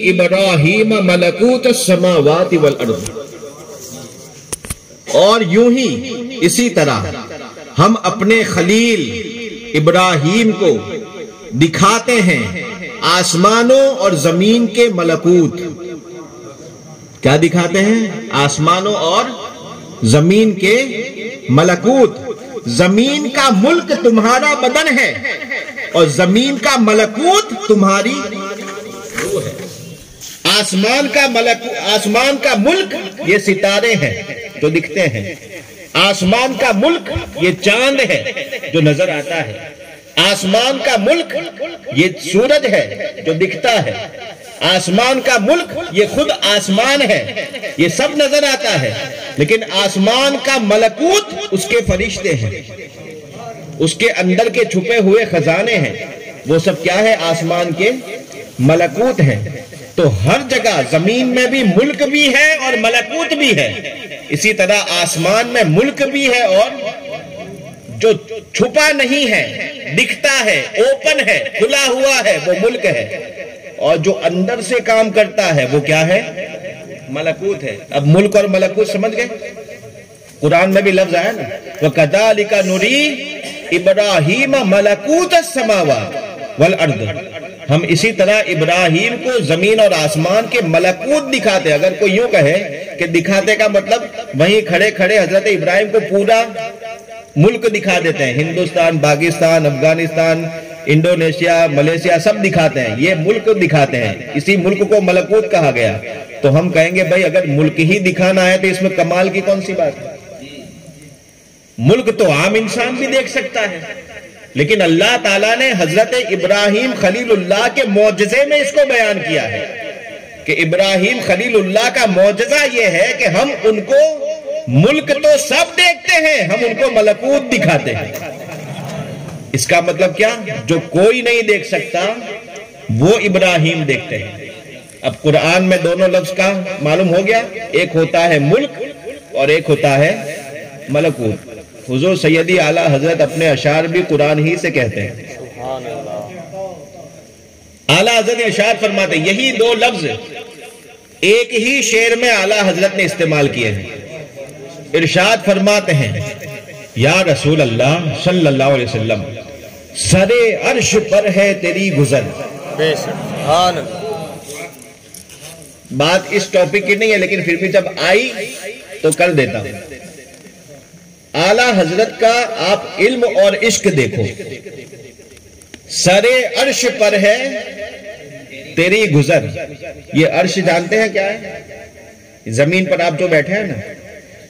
ابراہیم ملکوت السماوات والارض، اور یوں ہی اسی طرح ہم اپنے خلیل ابراہیم کو دکھاتے ہیں آسمانوں اور زمین کے ملکوت۔ کیا دکھاتے ہیں؟ آسمانوں اور زمین کے ملکوت۔ زمین کا ملک تمہارا بدن ہے اور زمین کا ملکوت تمہاری روح ہے۔ آسمان کا ملک یہ ستارے ہیں جو دکھتے ہیں، آسمان کا ملک یہ چاند ہے جو نظر آتا ہے، آسمان کا ملک یہ سورج ہے جو دکھتا ہے، آسمان کا ملک یہ خود آسمان ہے، یہ سب نظر آتا ہے، لیکن آسمان کا ملکوت اس کے فرشتے ہیں، اس کے اندر کے چھپے ہوئے خزانے ہیں، وہ سب کیا ہے؟ آسمان کے ملکوت ہیں۔ تو ہر جگہ زمین میں بھی ملک بھی ہے اور ملکوت بھی ہے، اسی طرح آسمان میں ملک بھی ہے اور جو چھپا نہیں ہے، دکھتا ہے، اوپن ہے، کھلا ہوا ہے، وہ ملک ہے، اور جو اندر سے کام کرتا ہے وہ کیا ہے؟ ملکوت ہے۔ اب ملک اور ملکوت سمجھ گئے؟ قرآن میں بھی لفظ آیا نا، وَكَذَلِكَ نُرِي إِبْرَاهِيمَ مَلَكُوتَ السَّمَاوَاتِ وَالْأَرْضِ، ہم اسی طرح ابراہیم کو زمین اور آسمان کے ملکوت دکھاتے ہیں۔ اگر کوئی یوں کہے کہ دکھاتے کا مطلب وہیں کھڑے کھڑے حضرت ابراہیم کو پورا ملک دکھا دیتے ہیں، ہندوستان، پاکستان، افغانستان، انڈونیشیا، ملیشیا سب دکھاتے ہیں، یہ ملک دکھاتے ہیں، اسی ملک کو ملکوت کہا گیا۔ تو ہم کہیں گے بھائی اگر ملک ہی دکھانا ہے تو اس میں کمال کی کون سی بات ہے؟ ملک تو عام انسان بھی دیکھ سکتا ہے، لیکن اللہ تعالیٰ نے حضرت ابراہیم خلیل اللہ کے معجزے میں اس کو بیان کیا ہے کہ ابراہیم خلیل اللہ کا معجزہ یہ ہے کہ ہم ان کو ملک تو سب دیکھتے ہیں، ہم ان کو ملکوت دکھاتے ہیں۔ اس کا مطلب کیا؟ جو کوئی نہیں دیکھ سکتا وہ ابراہیم دیکھتے ہیں۔ اب قرآن میں دونوں لفظ کا معلوم ہو گیا، ایک ہوتا ہے ملک اور ایک ہوتا ہے ملکوت۔ حضور سیدی اعلیٰ حضرت اپنے اشعار بھی قرآن ہی سے کہتے ہیں۔ اعلیٰ حضرت ارشاد فرماتے ہیں، یہی دو لفظ ایک ہی شعر میں اعلیٰ حضرت نے استعمال کیے ہیں۔ ارشاد فرماتے ہیں، یا رسول اللہ صلی اللہ علیہ وسلم، سر عرش پر ہے تیری گزر۔ بات اس ٹاپک کی نہیں ہے لیکن پھر بھی جب آئی تو کر دیتا ہوں۔ اعلیٰ حضرت کا آپ علم اور عشق دیکھو، سر عرش پر ہے تیری گزر۔ یہ عرش جانتے ہیں کیا ہے؟ زمین پر آپ جو بیٹھے ہیں نا،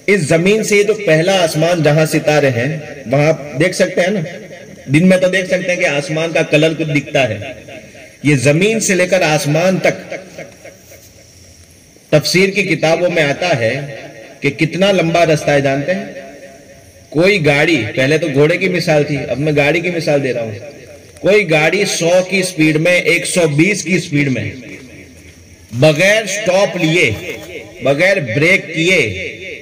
اس زمین سے یہ تو پہلا آسمان جہاں ستارے ہیں وہاں دیکھ سکتے ہیں نا، دن میں تو دیکھ سکتے ہیں کہ آسمان کا کلر کچھ دکھتا ہے۔ یہ زمین سے لے کر آسمان تک تفسیر کی کتابوں میں آتا ہے کہ کتنا لمبا رستہ ہے جانتے ہیں؟ کوئی گاڑی، پہلے تو گھوڑے کی مثال تھی، اب میں گاڑی کی مثال دے رہا ہوں، کوئی گاڑی 100 کی سپیڈ میں، 120 کی سپیڈ میں، بغیر سٹاپ لیے، بغیر بریک کیے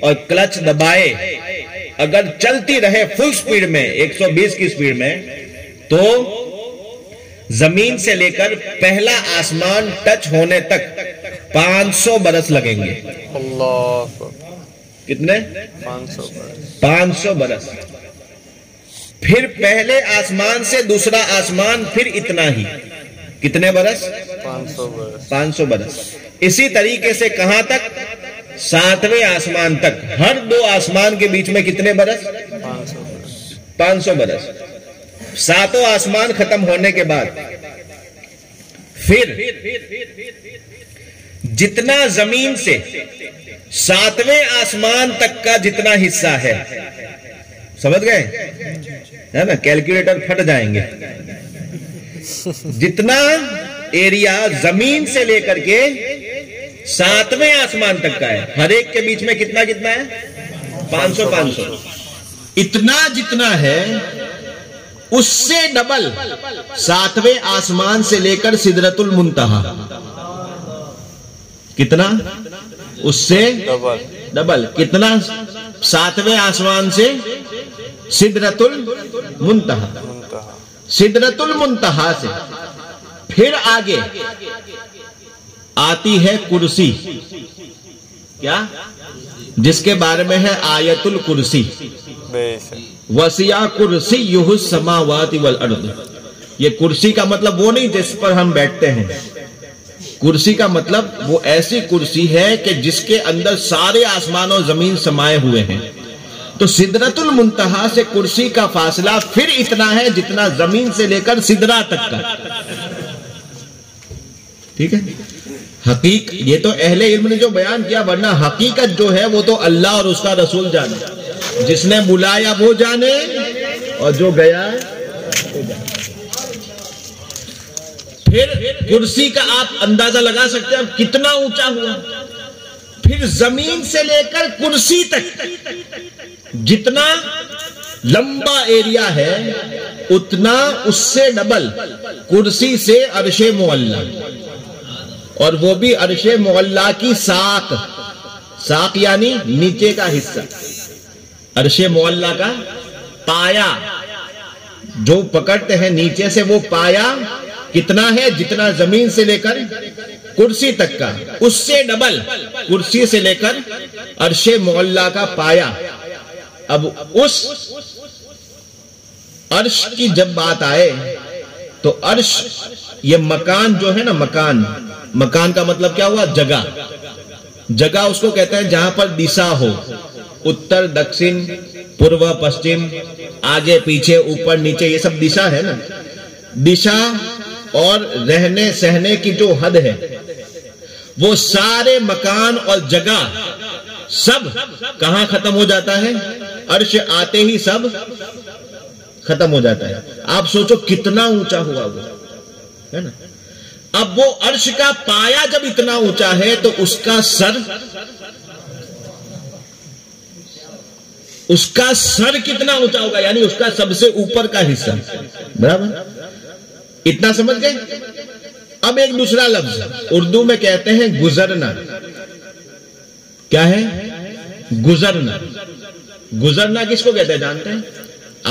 اور کلچ دبائے اگر چلتی رہے فل سپیڈ میں 120 کی سپیڈ میں، تو زمین سے لے کر پہلا آسمان ٹچ ہونے تک 500 برس لگیں گے۔ اللہ! کتنے؟ 500 برس۔ پھر پہلے آسمان سے دوسرا آسمان پھر اتنا ہی، کتنے برس؟ 500 برس۔ اسی طریقے سے کہاں تک؟ 7ویں آسمان تک۔ ہر 2 آسمان کے بیچ میں کتنے برس؟ 500 برس۔ 7 آسمان ختم ہونے کے بعد پھر جتنا زمین سے 7ویں آسمان تک کا جتنا حصہ ہے، سمجھ گئے ہے نا؟ کیلکولیٹر پھٹ جائیں گے۔ جتنا ایریا زمین سے لے کر کے 7ویں آسمان تک کا ہے، ہر ایک کے بیچ میں کتنا کتنا ہے؟ 500۔ اتنا جتنا ہے اس سے ڈبل 7ویں آسمان سے لے کر سدرۃ المنتہا، کتنا؟ اس سے ڈبل، کتنا؟ 7ویں آسمان سے سدرۃ المنتہا، سدرۃ المنتہا سے پھر آگے آتی ہے کرسی، کیا؟ جس کے بارے میں ہے آیت الکرسی، وسیع کرسیہ السماوات والارض۔ یہ کرسی کا مطلب وہ نہیں جس پر ہم بیٹھتے ہیں، کرسی کا مطلب وہ ایسی کرسی ہے کہ جس کے اندر سارے آسمان و زمین سمائے ہوئے ہیں۔ تو سدرۃ المنتہا سے کرسی کا فاصلہ پھر اتنا ہے جتنا زمین سے لے کر سدرہ تک کا، ٹھیک ہے؟ یہ تو اہل علم نے جو بیان کیا، ورنہ حقیقت جو ہے وہ تو اللہ اور اس کا رسول جانے، جس نے بلایا وہ جانے اور جو گیا وہ جانے۔ پھر کرسی کا آپ اندازہ لگا سکتے ہیں کتنا اونچا ہوا، پھر زمین سے لے کر کرسی تک جتنا لمبا ایریا ہے اتنا اس سے ڈبل کرسی سے عرش معلیٰ، اور وہ بھی عرش معلیٰ کی ساق، ساق یعنی نیچے کا حصہ، عرش معلیٰ کا پایا جو پکڑتے ہیں نیچے سے، وہ پایا کتنا ہے؟ جتنا زمین سے لے کر کرسی تک کا، اس سے ڈبل کرسی سے لے کر عرش معلیٰ کا پایا۔ اب اس عرش کی جب بات آئے تو عرش یہ مکان جو ہے نا، مکان کا مطلب کیا ہوا؟ جگہ، جگہ اس کو کہتے ہیں جہاں پر دشا ہو، اتر دکشن پورو پشچم، آگے پیچھے اوپر نیچے، یہ سب دشا ہے نا۔ دشا اور رہنے سہنے کی جو حد ہے، وہ سارے مکان اور جگہ سب کہاں ختم ہو جاتا ہے؟ عرش آتے ہی سب ختم ہو جاتا ہے۔ آپ سوچو کتنا اونچا ہوا وہ ہے نا۔ اب وہ عرش کا پایا جب اتنا اونچا ہے تو اس کا سر کتنا اونچا ہوگا، یعنی اس کا سب سے اوپر کا حصہ، برابر؟ اتنا سمجھ گئے؟ اب ایک دوسرا لفظ اردو میں کہتے ہیں گزرنا۔ کیا ہے؟ گزرنا۔ گزرنا کس کو کہتے ہیں جانتے ہیں؟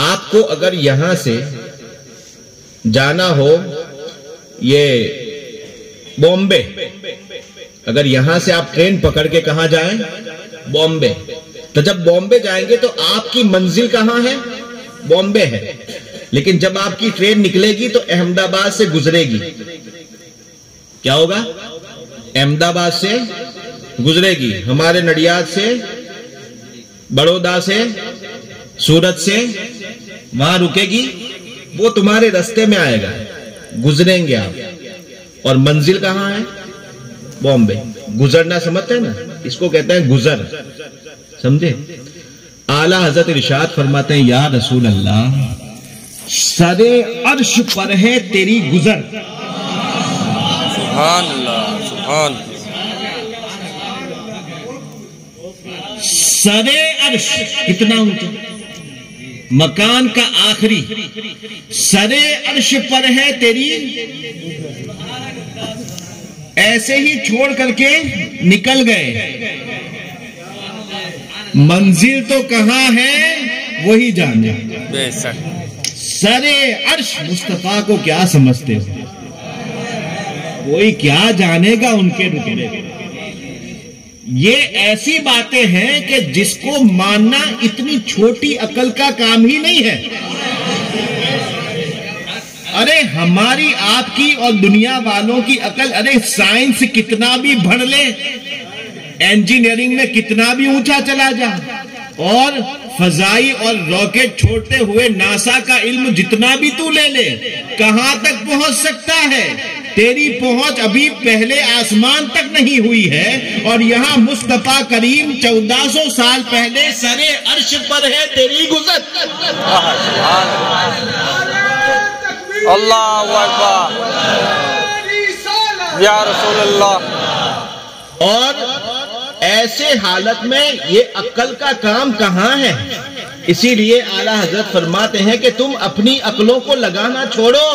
آپ کو اگر یہاں سے جانا ہو یہ بامبے، اگر یہاں سے آپ ٹرین پکڑ کے کہاں جائیں؟ بامبے۔ تو جب بامبے جائیں گے تو آپ کی منزل کہاں ہے؟ بامبے ہے، لیکن جب آپ کی ٹرین نکلے گی تو احمد آباد سے گزرے گی۔ کیا ہوگا؟ احمد آباد سے گزرے گی، ہمارے نڈیاد سے، بڑودا سے، سورت سے، وہاں رکے گی، وہ تمہارے رستے میں آئے گا، گزریں گے آپ، اور منزل کہاں ہے؟ بامبے۔ گزرنا سمجھتے ہیں نا، اس کو کہتے ہیں گزر، سمجھے؟ اعلیٰ حضرت ارشاد فرماتے ہیں یا رسول اللہ سر عرش پر ہے تیری گزر۔ سبحان اللہ، سبحان اللہ۔ سر عرش کتنا اونچا، مکان کا آخری، سر عرش پر ہے تیری، ایسے ہی چھوڑ کر کے نکل گئے، منزل تو کہاں ہے وہی جانے۔ بے شک۔ سر عرش مصطفیٰ کو کیا سمجھتے ہو؟ کوئی کیا جانے گا ان کے رتبے۔ یہ ایسی باتیں ہیں کہ جس کو ماننا اتنی چھوٹی عقل کا کام ہی نہیں ہے۔ ارے ہماری آپ کی اور دنیا والوں کی عقل، ارے سائنس کتنا بھی بڑھ لے، انجینئرنگ میں کتنا بھی اونچا چلا جا، اور فضائی اور راکٹ چھوڑتے ہوئے ناسا کا علم جتنا بھی تو لے لے، کہاں تک پہنچ سکتا ہے؟ تیری پہنچ ابھی پہلے آسمان تک نہیں ہوئی ہے، اور یہاں مصطفیٰ کریم 1400 سال پہلے سر عرش پر ہے تیری گزر۔ اللہ اکبر یا رسول اللہ۔ اور ایسے حالت میں یہ عقل کا کام کہاں ہے؟ اسی لیے اعلیٰ حضرت فرماتے ہیں کہ تم اپنی عقلوں کو لگانا چھوڑو،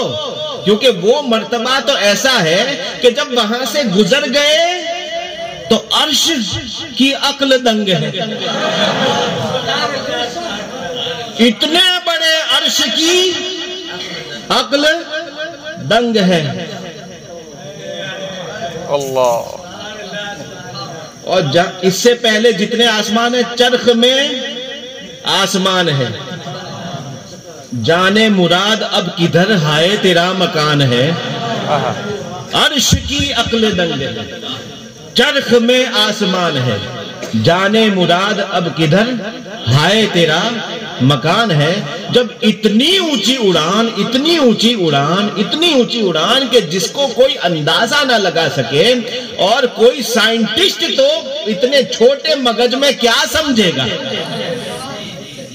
کیونکہ وہ مرتبہ تو ایسا ہے کہ جب وہاں سے گزر گئے تو عرش کی عقل دنگ ہے۔ اتنے بڑے عرش کی عقل دنگ ہے۔ اللہ اور اس سے پہلے جتنے آسمان ہیں چرخ میں آسمان ہے. جانے مراد اب کدھر ہائے تیرا مکان ہے. عرش کی عقل دنگ ہے. چرخ میں آسمان ہے. جانے مراد اب کدھر ہائے تیرا مکان ہے. جب اتنی اونچی اڑان اتنی اونچی اڑان اتنی اونچی اڑان کہ جس کو کوئی اندازہ نہ لگا سکے اور کوئی سائنٹسٹ تو اتنے چھوٹے مغز میں کیا سمجھے گا.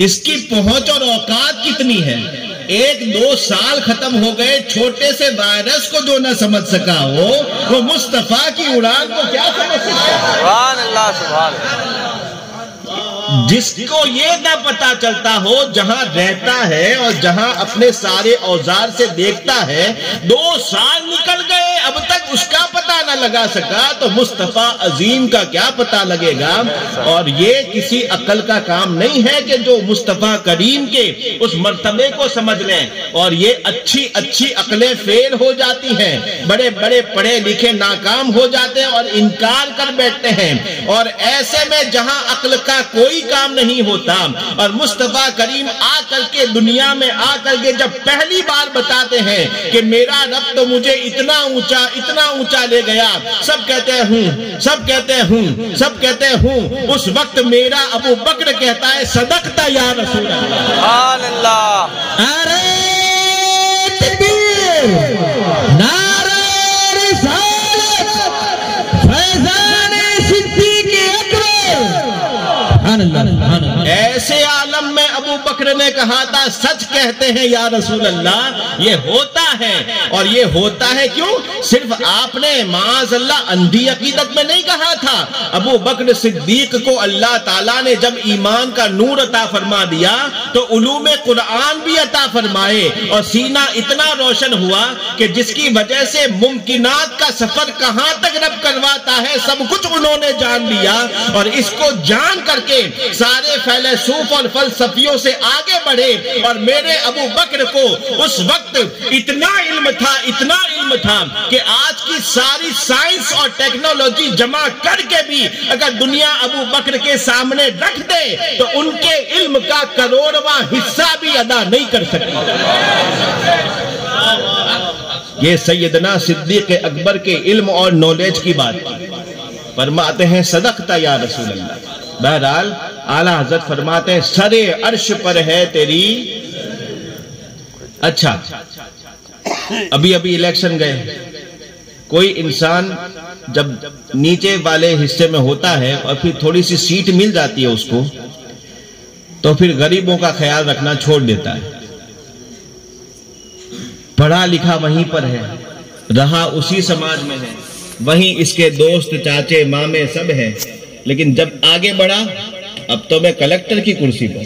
اس کی پہنچ اور اوقات کتنی ہے. 1-2 سال ختم ہو گئے چھوٹے سے وائرس کو جو نہ سمجھ سکا ہو وہ مصطفیٰ کی اڑان کو کیا سمجھ سکتا ہے. سبحان اللہ سبحان اللہ. جس کو یہ نہ پتا چلتا ہو جہاں رہتا ہے اور جہاں اپنے سارے اوزار سے دیکھتا ہے 2 سال نکل گئے اب تک اس کا پتا نہ لگا سکا تو مصطفیٰ عظیم کا کیا پتا لگے گا. اور یہ کسی عقل کا کام نہیں ہے کہ جو مصطفیٰ کریم کے اس مرتبے کو سمجھ لیں. اور یہ اچھی عقلیں فیل ہو جاتی ہیں. بڑے بڑے پڑھے لکھے ناکام ہو جاتے ہیں اور انکار کر بیٹھتے ہیں. اور ایسے میں جہاں عقل کا کوئی کام نہیں ہوتا اور مصطفیٰ کریم آ کر کے دنیا میں آ کر کے جب پہلی بار بتاتے ہیں کہ میرا رب تو مجھے اتنا اونچا لے گیا. سب کہتے ہیں ہوں سب کہتے ہیں ہوں سب کہتے ہیں ہوں. اس وقت میرا ابو بکر کہتا ہے صدقتا یا رسول اللہ. سبحان اللہ. ارے تکبیر نعرہ رسالت فیضان صدیق اکبر. ایسے عالم میں ابو بکر نے کہا تھا سچ کہتے ہیں یا رسول اللہ. یہ ہوتا ہے اور یہ ہوتا ہے کیوں؟ صرف آپ نے معاذ اللہ اندھی عقیدت میں نہیں کہا تھا. ابو بکر صدیق کو اللہ تعالیٰ نے جب ایمان کا نور عطا فرما دیا تو علوم قرآن بھی عطا فرمائے اور سینہ اتنا روشن ہوا کہ جس کی وجہ سے ممکنات کا سفر کہاں تک رب کرواتا ہے سب کچھ انہوں نے جان لیا. اور اس کو جان کر کے سارے فیلسوف اور فلسفیوں سے آگے بڑھے. اور میرے ابو بکر کو اس وقت اتنا علم تھا کہ آج کی ساری سائنس اور ٹیکنالوجی جمع کر کے بھی اگر دنیا ابو بکر کے سامنے رکھ دے تو ان کے علم کا کروڑواں حصہ بھی ادا نہیں کر سکتی. یہ سیدنا صدیق اکبر کے علم اور نالج کی بات فرماتے ہیں صدقتا یا رسول اللہ. بہرحال اعلیٰ حضرت فرماتے ہیں سرے عرش پر ہے تیری. اچھا ابھی الیکشن گئے. کوئی انسان جب نیچے والے حصے میں ہوتا ہے اور پھر تھوڑی سی سیٹ مل جاتی ہے اس کو تو پھر غریبوں کا خیال رکھنا چھوڑ دیتا ہے. پڑھا لکھا وہیں پر ہے, رہا اسی سماج میں ہے, وہیں اس کے دوست چاچے مامے سب ہیں. لیکن جب آگے بڑھا اب تو میں کلکٹر کی کرسی پر.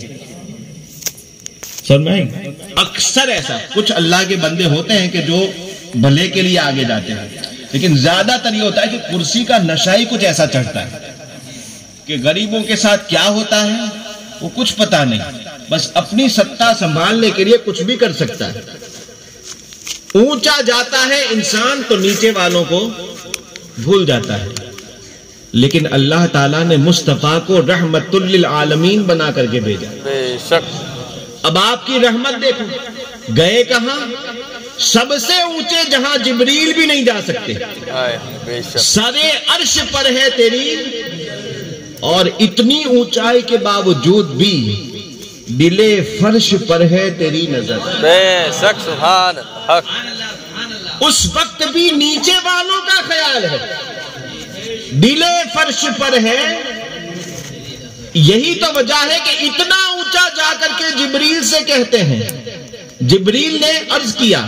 سمجھیں اکثر ایسا کچھ اللہ کے بندے ہوتے ہیں کہ جو بھلے کے لیے آگے جاتے ہیں, لیکن زیادہ تر یہ ہوتا ہے کہ کرسی کا نشہ ہی کچھ ایسا چڑھتا ہے کہ غریبوں کے ساتھ کیا ہوتا ہے وہ کچھ پتا نہیں, بس اپنی ستا سنبھالنے کے لیے کچھ بھی کر سکتا ہے. اونچا جاتا ہے انسان تو نیچے والوں کو بھول جاتا ہے. لیکن اللہ تعالیٰ نے مصطفیٰ کو رحمت للعالمین بنا کر کے بھیجا. بے شک. اب آپ کی رحمت دیکھو گئے کہاں؟ سب سے اونچے جہاں جبریل بھی نہیں جا سکتے. بے شک. سرے عرش پر ہے تیری, اور اتنی اونچائی کے باوجود بھی دلے فرش پر ہے تیری نظر. بے شک. سبحان حق. اس وقت بھی نیچے والوں کا خیال ہے, دلے فرش پر ہے. یہی تو وجہ ہے کہ اتنا اونچا جا کر کے جبریل سے کہتے ہیں. جبریل نے عرض کیا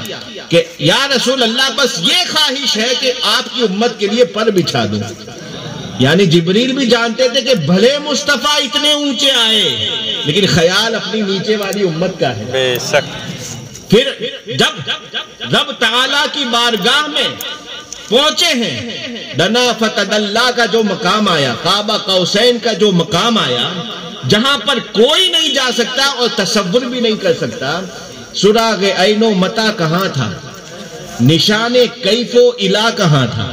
کہ یا رسول اللہ بس یہ خواہش ہے کہ آپ کی امت کے لیے پر بچھا دوں. یعنی جبریل بھی جانتے تھے کہ بھلے مصطفیٰ اتنے اونچے آئے لیکن خیال اپنی نیچے والی امت کا ہے. بے شک. پھر جب رب تعالیٰ کی بارگاہ میں پہنچے ہیں, دنا فتدلا کا جو مقام آیا, قاب قوسین کا جو مقام آیا, جہاں پر کوئی نہیں جا سکتا اور تصور بھی نہیں کر سکتا. سراغ عین و متا کہاں تھا, نشان کیف و الا کہاں تھا,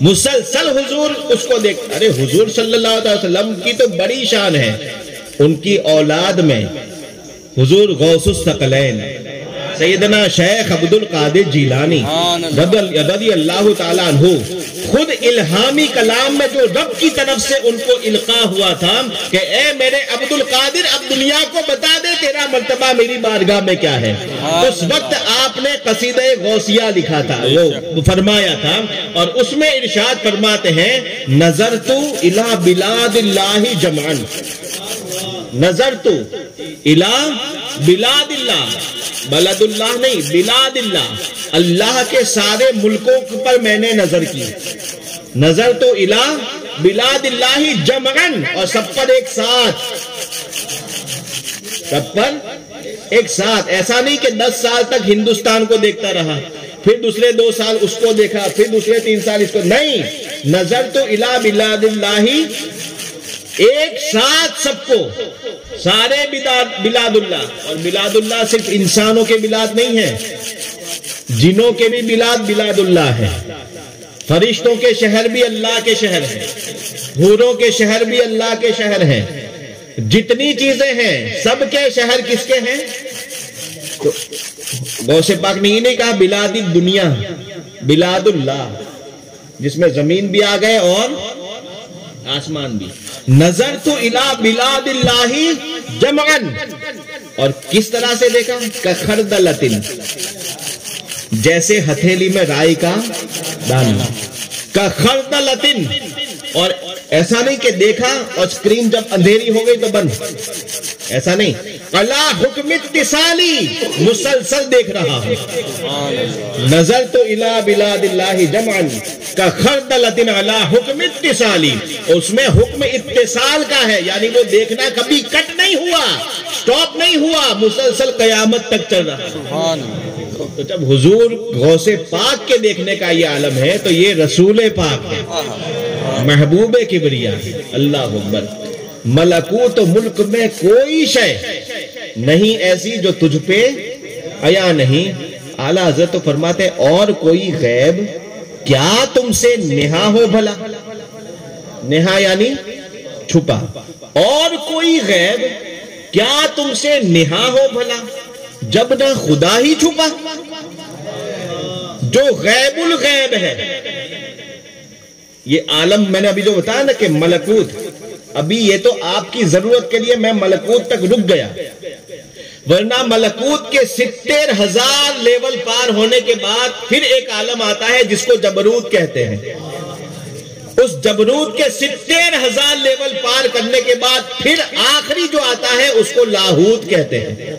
مسلسل حضور اس کو دیکھتے. ارے حضور صلی اللہ علیہ وسلم کی تو بڑی شان ہے، ان کی اولاد میں حضور غوث الثقلین سیدنا شیخ عبد القادر جیلانی رضی اللہ تعالیٰ عنہ، خود الہامی کلام میں جو رب کی طرف سے ان کو القاء ہوا تھا کہ اے میرے عبد القادر اب دنیا کو بتا دے تیرا مرتبہ میری بارگاہ میں کیا ہے. اس وقت آپ نے قصیدہ غوثیہ لکھا تھا، وہ فرمایا تھا، اور اس میں ارشاد فرماتے ہیں نظرت الی بلاد اللہ جمعا، نظرت الی بلاد اللہ، بلد اللہ نہیں، بلاد اللہ، اللہ کے سارے ملکوں پر میں نے نظر کی. نظر تو الی بلاد اللہ جمعن، اور سب پر ایک ساتھ، سب پر ایک ساتھ. ایسا نہیں کہ 10 سال تک ہندوستان کو دیکھتا رہا، پھر دوسرے 2 سال اس کو دیکھا، پھر دوسرے 3 سال اس کو، نہیں، نظر تو الی بلاد اللہ، ایک ساتھ سب کو، سارے بلاد اللہ. اور بلاد اللہ صرف انسانوں کے بلاد نہیں ہے، جنوں کے بھی بلاد اللہ ہے، فرشتوں کے شہر بھی اللہ کے شہر ہیں، حوروں کے شہر بھی اللہ کے شہر ہیں، جتنی چیزیں ہیں سب کے شہر کس کے ہیں؟ تو غوث پاک نے یہ نہیں کہا بلاد الدنیا، بلاد اللہ، جس میں زمین بھی آ گئے اور آسمان بھی. نظر تو الی بلاد اللہ جمعن، اور کس طرح سے دیکھا؟ کخردلتن، جیسے ہتھیلی میں رائی کا دانہ، کخردلتن. اور ایسا نہیں کہ دیکھا اور اسکرین جب اندھیری ہو گئی تو بند، ایسا نہیں. علی حکم اتصالی، مسلسل دیکھ رہا ہوں. نظر تو الی بلاد اللہ جمعن کخردلۃ علی حکم اتصالی، اس میں حکم اتصال کا ہے، یعنی وہ دیکھنا کبھی کٹ نہیں ہوا، سٹاپ نہیں ہوا، مسلسل قیامت تک چل رہا. تو جب حضور غوث پاک کے دیکھنے کا یہ عالم ہے تو یہ رسول پاک ہے، محبوب کبریا. اللہ اکبر. ملکوت و ملک میں کوئی شے نہیں ایسی جو تجھ پہ عیا نہیں. اعلیٰ حضرت تو فرماتے ہیں اور کوئی غیب کیا تم سے نہا ہو بھلا، نہا یعنی چھپا، اور کوئی غیب کیا تم سے نہا ہو بھلا، جب نہ خدا ہی چھپا جو غیب الغیب ہے. یہ عالم میں نے ابھی جو بتایا نا کہ ملکوت، ابھی یہ تو آپ کی ضرورت کے لیے میں ملکوت تک رک گیا، ورنہ ملکوت کے 70,000 لیول پار ہونے کے بعد پھر ایک عالم آتا ہے جس کو جبروت کہتے ہیں. اس جبروت کے 70,000 لیول پار کرنے کے بعد پھر آخری جو آتا ہے اس کو لاہوت کہتے ہیں.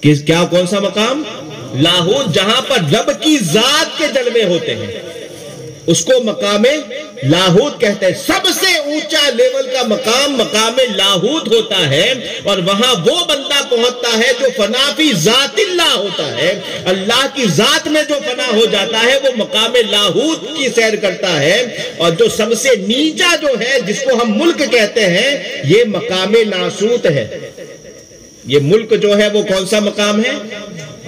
کیا کون سا مقام؟ لاہوت، جہاں پر رب کی ذات کے جلوے ہوتے ہیں، اس کو مقام لاہوت کہتے ہیں. سب سے اونچا لیول کا مقام مقام لاہوت ہوتا ہے، اور وہاں وہ بندہ پہنچتا ہے جو فنا فی ذات اللہ ہوتا ہے. اللہ کی ذات میں جو فنا ہو جاتا ہے وہ مقام لاہوت کی سیر کرتا ہے. اور جو سب سے نیچا جو ہے جس کو ہم ملک کہتے ہیں یہ مقام ناسوت ہے. یہ ملک جو ہے وہ کون سا مقام ہے؟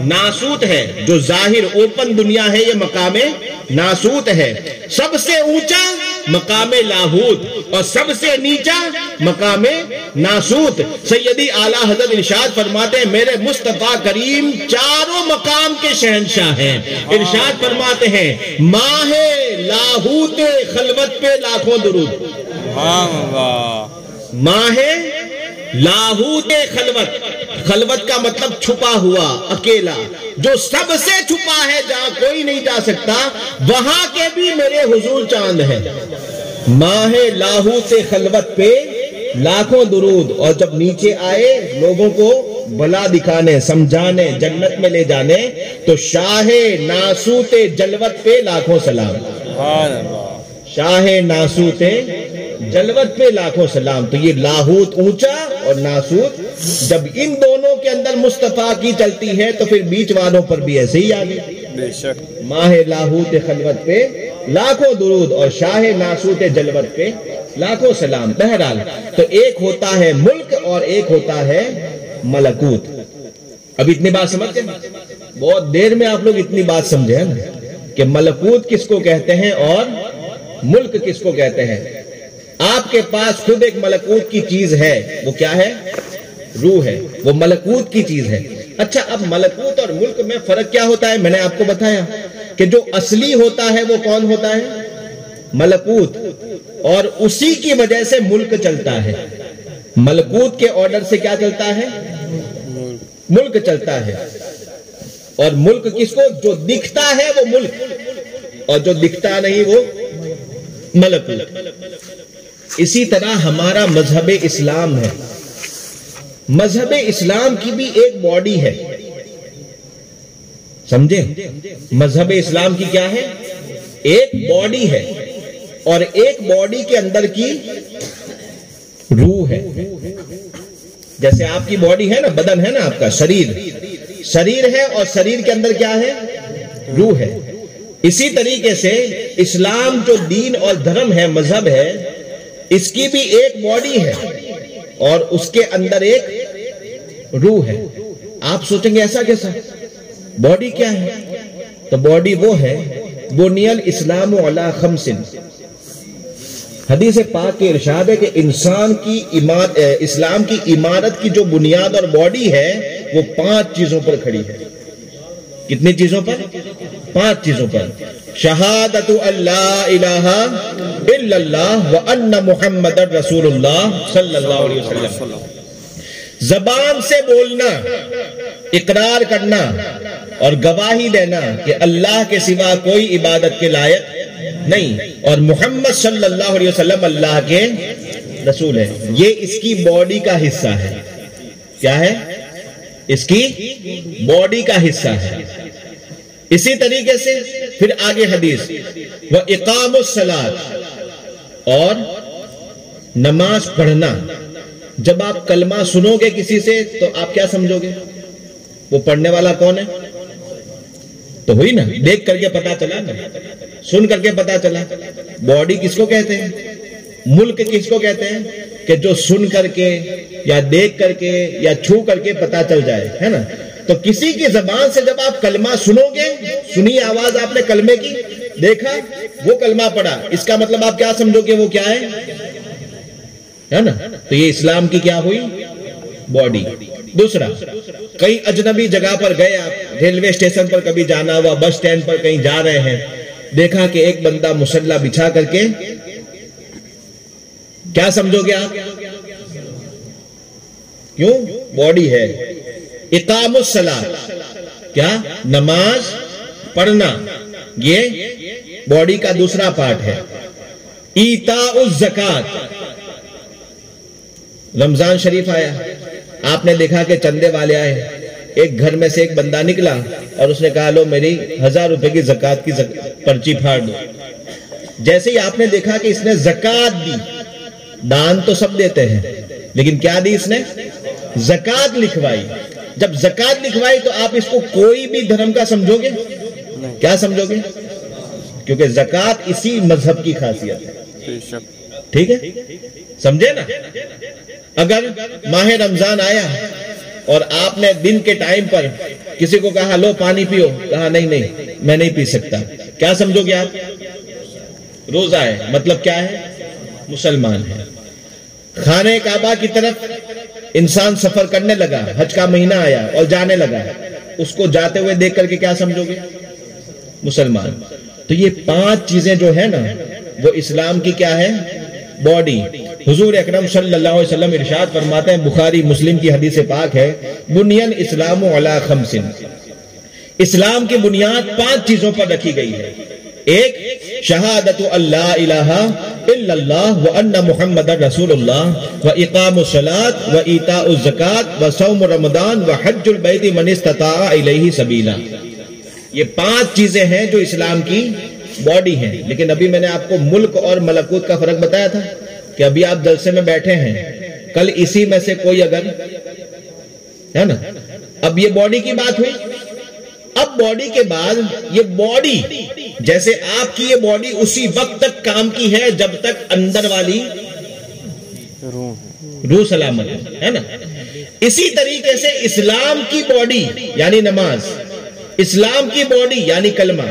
ناسوت ہے. جو ظاہر اوپن دنیا ہے یہ مقام ناسوت ہے. سب سے اونچا مقام لاہوت اور سب سے نیچا مقام ناسوت. سیدی اعلیٰ حضرت ارشاد فرماتے ہیں میرے مصطفیٰ کریم چاروں مقام کے شہنشاہ ہیں. ارشاد فرماتے ہیں ماہ لاہوت خلوت پہ لاکھوں درود. ماہ لاہوت خلوت، خلوت کا مطلب چھپا ہوا، اکیلا، جو سب سے چھپا ہے جہاں کوئی نہیں جا سکتا، وہاں کے بھی میرے حضور چاند ہے. ماہ لاہوت خلوت پہ لاکھوں درود. اور جب نیچے آئے لوگوں کو بھلا دکھانے، سمجھانے، جنت میں لے جانے، تو شاہ ناسوت جلوت پہ لاکھوں سلام. شاہ ناسوت جلوت پہ لاکھوں سلام. تو یہ لاہوت اونچا اور ناسوت، جب ان دونوں کے اندر مصطفیٰ کی چلتی ہے تو پھر بیچ والوں پر بھی ایسے ہی آگے. بے شک. ماہ لاہوت خلوت پہ لاکھوں درود اور شاہ ناسوت جلوت پہ لاکھوں سلام. بہرحال تو ایک ہوتا ہے ملک اور ایک ہوتا ہے ملکوت. اب اتنی بات سمجھ گئے؟ بہت دیر میں آپ لوگ اتنی بات سمجھے ہیں کہ ملکوت کس کو کہتے ہیں اور ملک کس کو کہتے ہیں. آپ کے پاس خود ایک ملکوت کی چیز ہے، وہ کیا ہے؟ روح ہے، وہ ملکوت کی چیز ہے. اچھا، اب ملکوت اور ملک میں فرق کیا ہوتا ہے؟ میں نے آپ کو بتایا کہ جو اصلی ہوتا ہے وہ کون ہوتا ہے؟ ملکوت. اور اسی کی وجہ سے ملک چلتا ہے. ملکوت کے آرڈر سے کیا چلتا ہے؟ ملک چلتا ہے. اور ملک کس کو؟ جو دکھتا ہے وہ ملک، اور جو دکھتا نہیں وہ ملکوت. اسی طرح ہمارا مذہب اسلام ہے. مذہب اسلام کی بھی ایک باڈی ہے، سمجھے؟ مذہب اسلام کی کیا ہے؟ ایک باڈی ہے، اور ایک باڈی کے اندر کی روح ہے. جیسے آپ کی باڈی ہے نا، بدن ہے نا آپ کا، شریر ہے، اور شریر کے اندر کیا ہے؟ روح ہے. اسی طریقے سے اسلام جو دین اور دھرم ہے، مذہب ہے، اس کی بھی ایک باڈی ہے اور اس کے اندر ایک روح ہے. آپ سوچیں گے ایسا کیسا؟ باڈی کیا ہے؟ تو باڈی وہ ہے، بنی الاسلام علی خمس. حدیث پاک کے ارشاد ہے کہ انسان کی اسلام کی عمارت کی جو بنیاد اور باڈی ہے وہ 5 چیزوں پر کھڑی ہے. کتنی چیزوں پر؟ 5 چیزوں پر. شہادت اللہ الہ الا اللہ وان محمد رسول اللہ صلی اللہ علیہ وسلم. زبان سے بولنا، اقرار کرنا اور گواہی دینا کہ اللہ کے سوا کوئی عبادت کے لائق نہیں، اور محمد صلی اللہ علیہ وسلم اللہ کے رسول ہے. یہ اس کی باڈی کا حصہ ہے. کیا ہے؟ اس کی باڈی کا حصہ ہے. اسی طریقے سے پھر آگے حدیث وَإِقَامُ الصَّلَاةِ، اور نماز پڑھنا. جب آپ کلمہ سنو گے کسی سے تو آپ کیا سمجھو گے؟ وہ پڑھنے والا کون ہے؟ تو ہوئی نا، دیکھ کر کے پتا چلا نا، سن کر کے پتا چلا. باڈی کس کو کہتے ہیں؟ ملک کس کو کہتے ہیں؟ کہ جو سن کر کے یا دیکھ کر کے یا چھو کر کے پتا چل جائے، ہے نا. تو کسی کی زبان سے جب آپ کلمہ سنو گے، سنی آواز آپ نے کلمے کی، دیکھا وہ کلمہ پڑھا، اس کا مطلب آپ کیا سمجھو کہ وہ کیا ہے نا. تو یہ اسلام کی کیا ہوئی؟ باڈی. دوسرا، کئی اجنبی جگہ پر گئے آپ، ریلوے اسٹیشن پر کبھی جانا ہوا، بس اسٹینڈ پر کہیں جا رہے ہیں، دیکھا کہ ایک بندہ مصلی بچھا کر کے، کیا سمجھو گے آپ؟ کیوں؟ باڈی ہے. اقام الصلاۃ، کیا؟ نماز پڑھنا، یہ باڈی کا دوسرا پارٹ ہے. ایتاء الزکات، رمضان شریف آیا، آپ نے دیکھا کہ چندے والے آئے، ایک گھر میں سے ایک بندہ نکلا اور اس نے کہا لو میری 1000 روپے کی زکات کی پرچی پھاڑ دو. جیسے ہی آپ نے دیکھا کہ اس نے زکات دی، دان تو سب دیتے ہیں لیکن کیا دی اس نے؟ زکات لکھوائی. جب زکات لکھوائی تو آپ اس کو کوئی بھی دھرم کا سمجھو گے؟ کیا سمجھو گے؟ کیونکہ زکات اسی مذہب کی خاصیت ہے. ٹھیک ہے، سمجھے نا. اگر ماہ رمضان آیا اور آپ نے دن کے ٹائم پر کسی کو کہا لو پانی پیو، کہا نہیں میں نہیں پی سکتا، کیا سمجھو گے آپ؟ روزہ ہے، مطلب کیا ہے؟ مسلمان ہے. خانہ کعبہ کی طرف انسان سفر کرنے لگا، حج کا مہینہ آیا اور جانے لگا، اس کو جاتے ہوئے دیکھ کر کے کیا سمجھو گے؟ مسلمان. تو یہ 5 چیزیں جو ہے نا وہ اسلام کی کیا ہے؟ باڈی. حضور اکرم صلی اللہ علیہ وسلم ارشاد فرماتے ہیں، بخاری مسلم کی حدیث پاک ہے، بنی الاسلام علی خمس. اسلام کی بنیاد 5 چیزوں پر رکھی گئی ہے. ایک، شہادت اللہ الہ الا اللہ وان محمد رسول اللہ واقام الصلاۃ وایتاء الزکات وصوم رمضان وحج البیت من استطاع الیہ سبیلا. یہ 5 چیزیں ہیں جو اسلام کی باڈی ہیں. لیکن ابھی میں نے آپ کو ملک اور ملکوت کا فرق بتایا تھا کہ ابھی آپ جلسے میں بیٹھے ہیں، کل اسی میں سے کوئی اگر ہے نا، اب یہ باڈی کی بات ہوئی. اب باڈی کے بعد یہ باڈی، جیسے آپ کی یہ باڈی اسی وقت تک کام کی ہے جب تک اندر والی روح سلامت ہے نا. اسی طریقے سے اسلام کی باڈی یعنی نماز، اسلام کی باڈی یعنی کلمہ،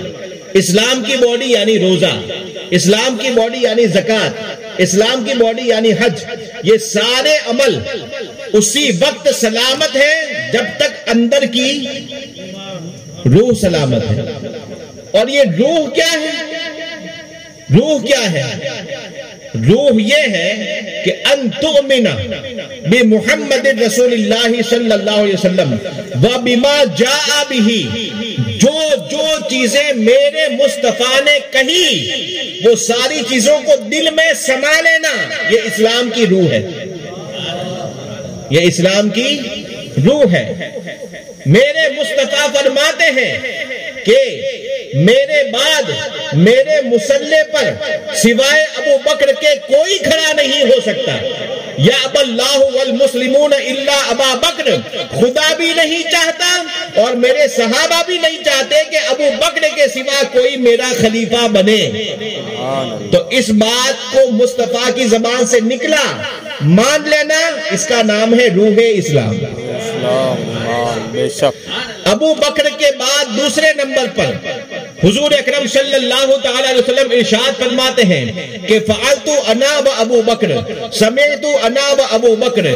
اسلام کی باڈی یعنی روزہ، اسلام کی باڈی یعنی زکوٰۃ، اسلام کی باڈی یعنی حج، یہ سارے عمل اسی وقت سلامت ہے جب تک اندر کی روح سلامت ہے. اور یہ روح کیا ہے؟ روح کیا ہے؟ روح یہ ہے کہ ان تؤمن بمحمد رسول اللہ صلی اللہ علیہ وسلم وبما جاء بہ، جو چیزیں میرے مصطفیٰ نے کہی وہ ساری چیزوں کو دل میں سما لینا. یہ اسلام کی روح ہے، یہ اسلام کی روح ہے. میرے مصطفیٰ فرماتے ہیں کہ میرے بعد میرے مصلی پر سوائے ابو بکر کے کوئی کھڑا نہیں ہو سکتا. یا اب اللہ والمسلمون الا ابا بکر، خدا بھی نہیں چاہتا اور میرے صحابہ بھی نہیں چاہتے کہ ابو بکر کے سوا کوئی میرا خلیفہ بنے. تو اس بات کو مصطفیٰ کی زبان سے نکلا، مان لینا، اس کا نام ہے روح اسلام. بے شک. ابو بکر کے بعد دوسرے نمبر پر حضور اکرم صلی اللہ تعالی علیہ وسلم ارشاد فرماتے ہیں کہ فعلت انا و ابو بکر، سمعت انا و ابو بکر،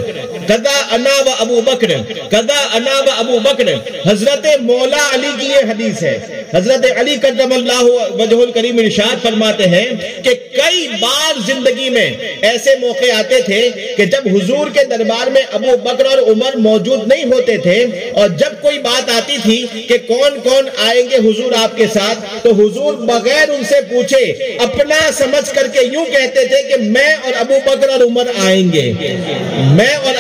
قضا انا و ابو بکر، قضا انا و ابو بکر. حضرت مولا علی کی یہ حدیث ہے. حضرت علی کرم اللہ وجہ الکریم ارشاد فرماتے ہیں کہ کئی بار زندگی میں ایسے موقع آتے تھے کہ جب حضور کے دربار میں ابو بکر اور عمر موجود نہیں ہوتے تھے، اور جب کوئی بات آتی تھی کہ کون کون آئیں گے حضور آپ کے ساتھ، تو حضور بغیر ان سے پوچھے اپنا سمجھ کر کے یوں کہتے تھے کہ میں اور ابو بکر اور عمر آئیں گے. میں اور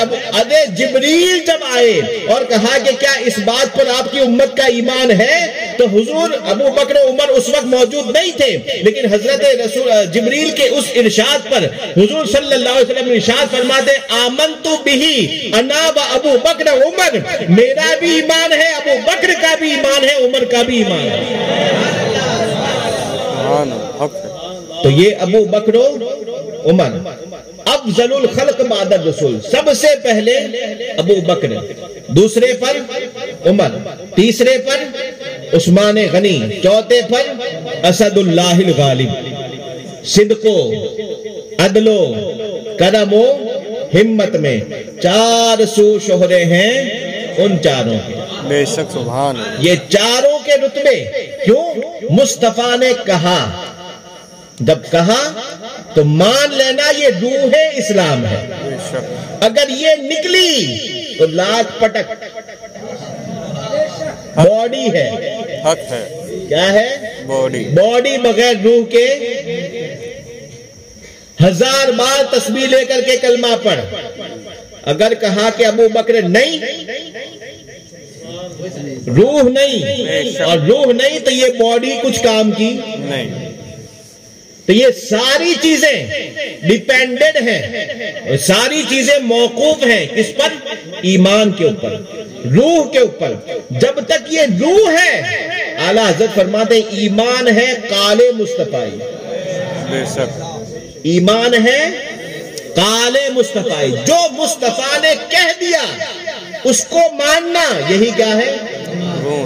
جبریل جب آئے اور کہا کہ کیا اس بات پر آپ کی امت کا ایمان ہے، تو حضور ابو بکر و عمر اس وقت موجود نہیں تھے، لیکن حضرت رسول جبریل کے اس ارشاد پر حضور صلی اللہ علیہ وسلم ارشاد فرماتے آمنت بہ انا و ابو بکر عمر، میرا بھی ایمان ہے، ابو بکر کا بھی ایمان ہے، عمر کا بھی ایمان ہے. تو یہ ابو بکر و عمر افضل الخلق بعد الرسول، سب سے پہلے ابو بکر، دوسرے پر عمر، تیسرے پر عثمان غنی، چوتھے پر اسد اللہ الغالب. صدق و عدل و کرم و ہمت میں 4 سو شہرے ہیں ان چاروں کے. بے شک سبحان. یہ چاروں کے رتبے کیوں؟ مصطفیٰ نے کہا، جب کہا تو مان لینا یہ روح اسلام ہے. بے شک. اگر یہ نکلی تو لاکھ پٹک باڈی ہے، حق ہے. کیا ہے؟ باڈی بغیر روح کے 1000 بار تسبیح لے کر کے کلمہ پڑھ. اگر کہا کہ ابو بکر نہیں، روح نہیں، اور روح نہیں تو یہ باڈی کچھ کام کی نہیں. تو یہ ساری چیزیں ڈیپینڈنٹ ہیں، ساری چیزیں موقوف ہیں کس پر؟ ایمان کے اوپر، روح کے اوپر. جب تک یہ روح ہے، اعلیٰ حضرت فرماتے ہیں ایمان ہے قال مصطفی. بے شک. ایمان ہے قال مصطفی، جو مصطفیٰ نے کہہ دیا اس کو ماننا، یہی کیا ہے؟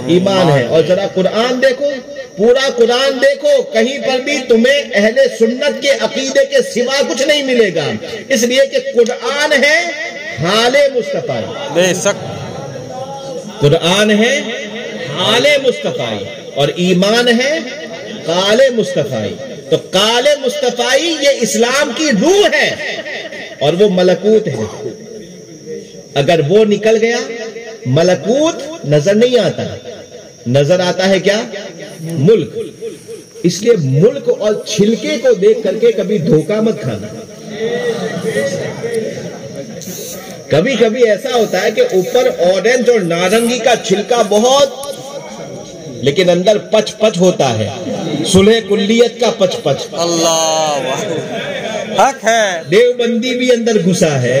ایمان ہے. اور ذرا قرآن دیکھو، پورا قرآن دیکھو، کہیں پر بھی تمہیں اہل سنت کے عقیدے کے سوا کچھ نہیں ملے گا، اس لیے کہ قرآن ہے حال مصطفی. بے شک. قرآن ہے حال مصطفی اور ایمان ہے قال مصطفی. تو قال مصطفی یہ اسلام کی روح ہے اور وہ ملکوت ہے. اگر وہ نکل گیا، ملکوت نظر نہیں آتا، نظر آتا ہے کیا؟ ملک. اس لیے ملک اور چھلکے کو دیکھ کر کے کبھی دھوکہ مت کھانا. کبھی کبھی ایسا ہوتا ہے کہ اوپر اورنج اور نارنگی کا چھلکا بہت، لیکن اندر پچ پچ ہوتا ہے، صلح کلیت کا پچ پچ. اللہ حق ہے. دیوبندی بھی اندر گھسا ہے،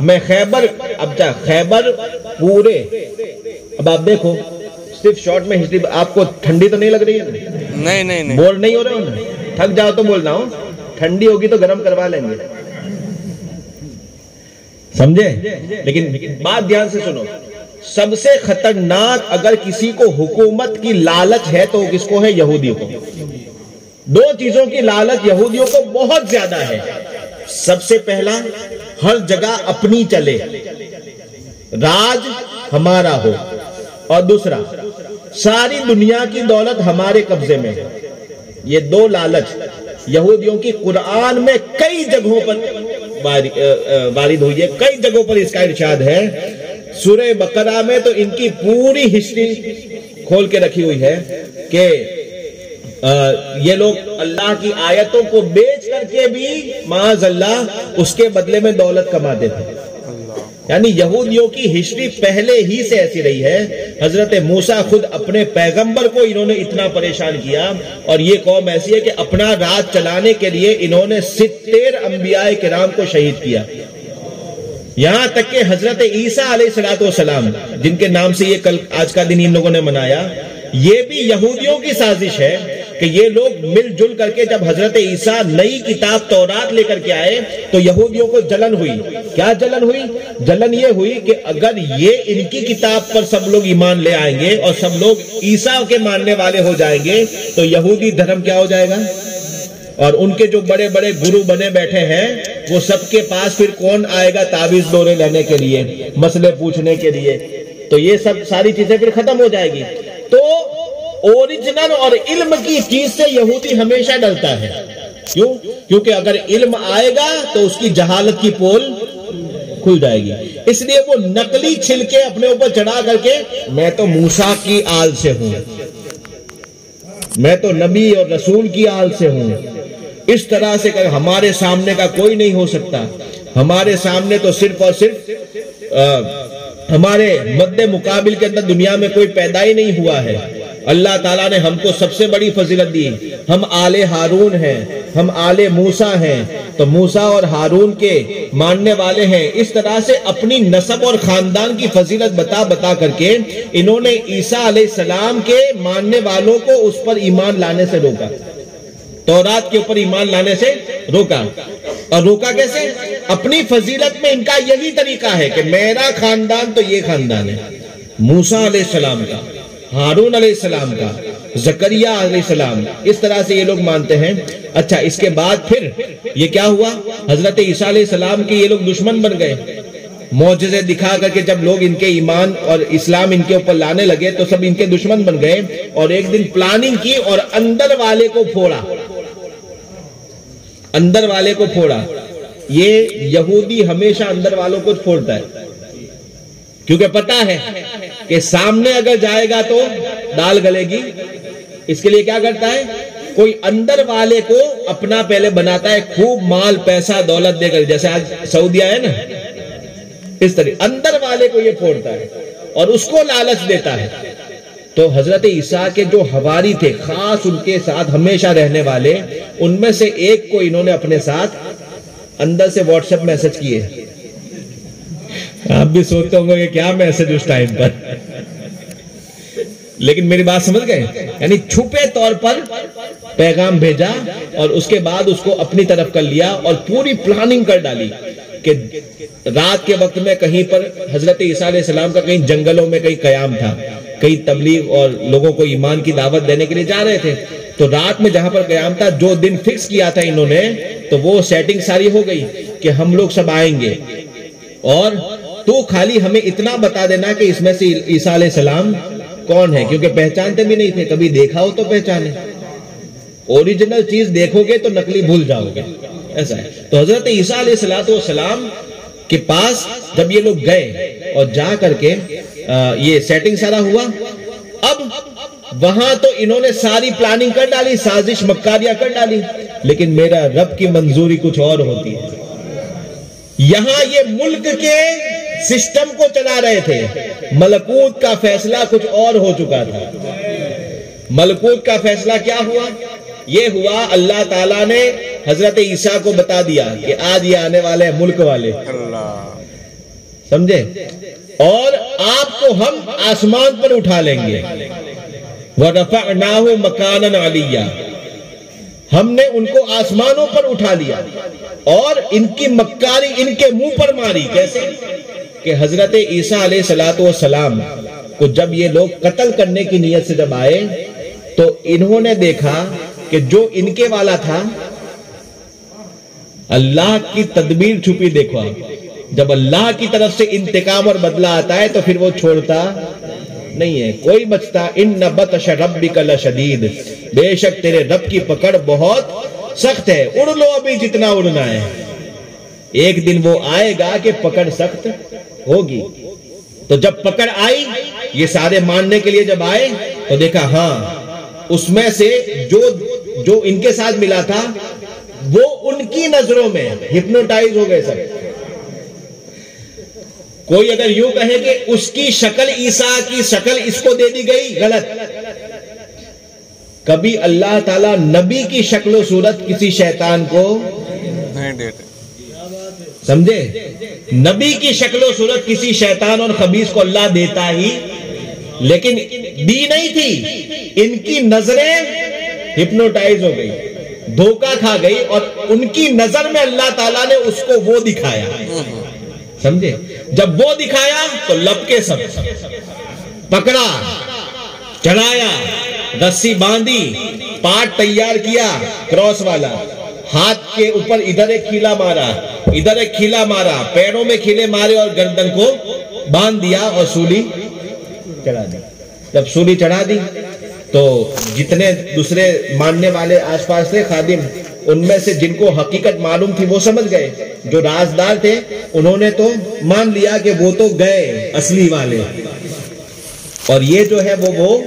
میں خیبر، اب خیبر پورے، اب آپ دیکھو صرف شارٹ میں ہسٹری، آپ کو ٹھنڈی تو نہیں لگ رہی ہے؟ نہیں بول نہیں ہو رہے ہو؟ تھک جاؤ تو بولنا ہو، ٹھنڈی ہوگی تو گرم کروا لیں گے، سمجھے؟ لیکن بات دھیان سے سنو، سب سے خطرناک اگر کسی کو حکومت کی لالچ ہے تو کس کو ہے؟ یہودیوں کو۔ دو چیزوں کی لالچ یہودیوں کو بہت زیادہ ہے۔ سب سے پہلا، ہر جگہ اپنی چلے، راج ہمارا ہو، اور دوسرا ساری دنیا کی دولت ہمارے قبضے میں۔ یہ دو لالچ یہودیوں کی قرآن میں کئی جگہوں پر وارد ہوئی ہے، کئی جگہوں پر اس کا ارشاد ہے۔ سورہ بقرہ میں تو ان کی پوری ہسٹری کھول کے رکھی ہوئی ہے کہ یہ لوگ اللہ کی آیتوں کو بیچ کر کے بھی معاذ اللہ اس کے بدلے میں دولت کماتے تھے۔ یعنی یہودیوں کی ہسٹری پہلے ہی سے ایسی رہی ہے۔ حضرت موسیٰ خود اپنے پیغمبر کو انہوں نے اتنا پریشان کیا، اور یہ قوم ایسی ہے کہ اپنا راج چلانے کے لیے انہوں نے 70 انبیاء کرام کو شہید کیا، یہاں تک کہ حضرت عیسیٰ علیہ السلام جن کے نام سے یہ کل آج کا دن ان لوگوں نے منایا، یہ بھی یہودیوں کی سازش ہے کہ یہ لوگ مل جل کر کے جب حضرت عیسیٰ نئی کتاب تورات لے کر کے آئے تو یہودیوں کو جلن ہوئی۔ کیا جلن ہوئی؟ جلن یہ ہوئی کہ اگر یہ ان کی کتاب پر سب لوگ ایمان لے آئیں گے اور سب لوگ عیسیٰ کے ماننے والے ہو جائیں گے تو یہودی دھرم کیا ہو جائے گا، اور ان کے جو بڑے بڑے گرو بنے بیٹھے ہیں وہ سب کے پاس پھر کون آئے گا تعویذ ڈورے لینے کے لیے، مسئلے پوچھنے کے لیے، تو یہ سب ساری چیزیں پھر ختم ہو جائے گی۔ تو اوریجنل اور علم کی چیز سے یہودی ہمیشہ ڈرتا ہے۔ کیوں؟ کیونکہ اگر علم آئے گا تو اس کی جہالت کی پول کھل جائے گی، اس لیے وہ نقلی چھلکے اپنے اوپر چڑھا کر کے میں تو موسیٰ کی آل سے ہوں، میں تو نبی اور رسول کی آل سے ہوں، اس طرح سے کہ ہمارے سامنے کا کوئی نہیں ہو سکتا، ہمارے سامنے تو صرف اور صرف ہمارے مد مقابل کے اندر دنیا میں کوئی پیدا ہی نہیں ہوا ہے۔ اللہ تعالیٰ نے ہم کو سب سے بڑی فضیلت دی، ہم آل ہارون ہیں، ہم آل موسیٰ ہیں، تو موسیٰ اور ہارون کے ماننے والے ہیں۔ اس طرح سے اپنی نسب اور خاندان کی فضیلت بتا بتا کر کے انہوں نے عیسیٰ علیہ السلام کے ماننے والوں کو اس پر ایمان لانے سے روکا، تورات کے اوپر ایمان لانے سے روکا۔ اور روکا کیسے؟ اپنی فضیلت میں ان کا یہی طریقہ ہے کہ میرا خاندان تو یہ خاندان ہے، موسیٰ علیہ السلام کا، ہارون علیہ السلام کا، زکریہ علیہ السلام، اس طرح سے یہ لوگ مانتے ہیں۔ اچھا، اس کے بعد پھر یہ کیا ہوا؟ حضرت عیسیٰ علیہ السلام کے یہ لوگ دشمن بن گئے، معجزے دکھا کر کے جب لوگ ان کے ایمان اور اسلام ان کے اوپر لانے لگے تو سب ان کے دشمن بن گئے، اور ایک دن پلاننگ کی اور اندر والے کو پھوڑا، اندر والے کو پھوڑا۔ یہ یہودی ہمیشہ اندر والوں کو پھوڑتا ہے، کیونکہ پتا ہے کہ سامنے اگر جائے گا تو دال گلے گی، اس کے لیے کیا کرتا ہے؟ کوئی اندر والے کو اپنا پہلے بناتا ہے، خوب مال پیسہ دولت دے کر، جیسے آج سعودیہ ہے نا، اس طرح اندر والے کو یہ پھوڑتا ہے اور اس کو لالچ دیتا ہے۔ تو حضرت عیسیٰ کے جو حواری تھے، خاص ان کے ساتھ ہمیشہ رہنے والے، ان میں سے ایک کو انہوں نے اپنے ساتھ اندر سے واٹس ایپ میسج کیے۔ آپ بھی سوچتے ہوں گے کہ کیا میسج اس ٹائم پر، لیکن میری بات سمجھ گئے؟ یعنی چھپے طور پر پیغام بھیجا اور اس کے بعد اس کو اپنی طرف کر لیا اور پوری پلاننگ کر ڈالی کہ رات کے وقت میں کہیں پر حضرت عیسیٰ علیہ السلام کا کہیں جنگلوں میں کہیں قیام تھا، کئی تبلیغ اور لوگوں کو ایمان کی دعوت دینے کے لیے جا رہے تھے، تو رات میں جہاں پر قیام تھا، جو دن فکس کیا تھا انہوں نے، تو وہ سیٹنگ ساری ہو گئی کہ ہم لوگ سب آئیں گے، اور تو خالی ہمیں اتنا بتا دینا کہ اس میں سے عیسیٰ علیہ السلام کون ہے، کیونکہ پہچانتے بھی نہیں تھے، کبھی دیکھا ہو تو پہچانے، اوریجنل چیز دیکھو گے تو نقلی بھول جاؤ گے، ایسا ہے۔ تو حضرت عیسیٰ علیہ السلام کے پاس جب یہ لوگ گئے اور جا کر کے یہ سیٹنگ سارا ہوا، اب وہاں تو انہوں نے ساری پلاننگ کر ڈالی، سازش مکاریاں کر ڈالی، لیکن میرا رب کی منظوری کچھ اور ہوتی ہے۔ یہاں یہ ملک کے سسٹم کو چلا رہے تھے، ملکوت کا فیصلہ کچھ اور ہو چکا تھا۔ ملکوت کا فیصلہ کیا ہوا؟ یہ ہوا اللہ تعالیٰ نے حضرت عیسیٰ کو بتا دیا کہ آج یہ آنے والے ہیں ملک والے، سمجھے؟ اور آپ کو ہم آسمان پر اٹھا لیں گے. وَرَفَعْنَاهُ مَكَانًا عَلِيًّا، ہم نے ان کو آسمانوں پر اٹھا لیا اور ان کی مکاری ان کے منہ پر ماری. کیسے کہ حضرت عیسیٰ علیہ السلام کو جب یہ لوگ قتل کرنے کی نیت سے جب آئے تو انہوں نے دیکھا کہ جو ان کے والا تھا، اللہ کی تدبیر چھپی. دیکھو آپ، جب اللہ کی طرف سے انتقام اور بدلہ آتا ہے تو پھر وہ چھوڑتا نہیں ہے، کوئی بچتا. ان بطش ربک لشدید، بے شک تیرے رب کی پکڑ بہت سخت ہے. اڑ لو ابھی جتنا اڑنا ہے، ایک دن وہ آئے گا کہ پکڑ سخت ہوگی. تو جب پکڑ آئی، یہ سارے ماننے کے لیے جب آئے تو دیکھا ہاں اس میں سے جو ان کے ساتھ ملا تھا وہ ان کی نظروں میں ہپنوٹائز ہو گئے سب. کوئی اگر یوں کہے کہ اس کی شکل عیسیٰ کی شکل اس کو دے دی گئی، غلط. کبھی اللہ تعالیٰ نبی کی شکل و صورت کسی شیطان کو نہیں دیتے. سمجھے؟ نبی کی شکل و صورت کسی شیطان اور خبیث کو اللہ دیتا ہی، لیکن دی نہیں تھی. ان کی نظریں ہپنوٹائز ہو گئی، دھوکہ کھا گئی، اور ان کی نظر میں اللہ تعالیٰ نے اس کو وہ دکھایا. سمجھے؟ جب وہ دکھایا تو لب کے سب پکڑا، چڑھایا، رسی باندھی، پاٹ تیار کیا کراس والا، ہاتھ کے اوپر ادھر ایک کھیلا مارا، ادھر ایک کھیلا مارا، پیروں میں کھیلے مارے اور گردن کو باندھ دیا اور سولی چڑھا دی. جب سولی چڑھا دی تو جتنے دوسرے ماننے والے آس پاس تھے خادم، ان میں سے جن کو حقیقت معلوم تھی وہ سمجھ گئے، جو رازدار تھے انہوں نے تو مان لیا کہ وہ تو گئے اصلی والے، اور یہ جو ہے وہ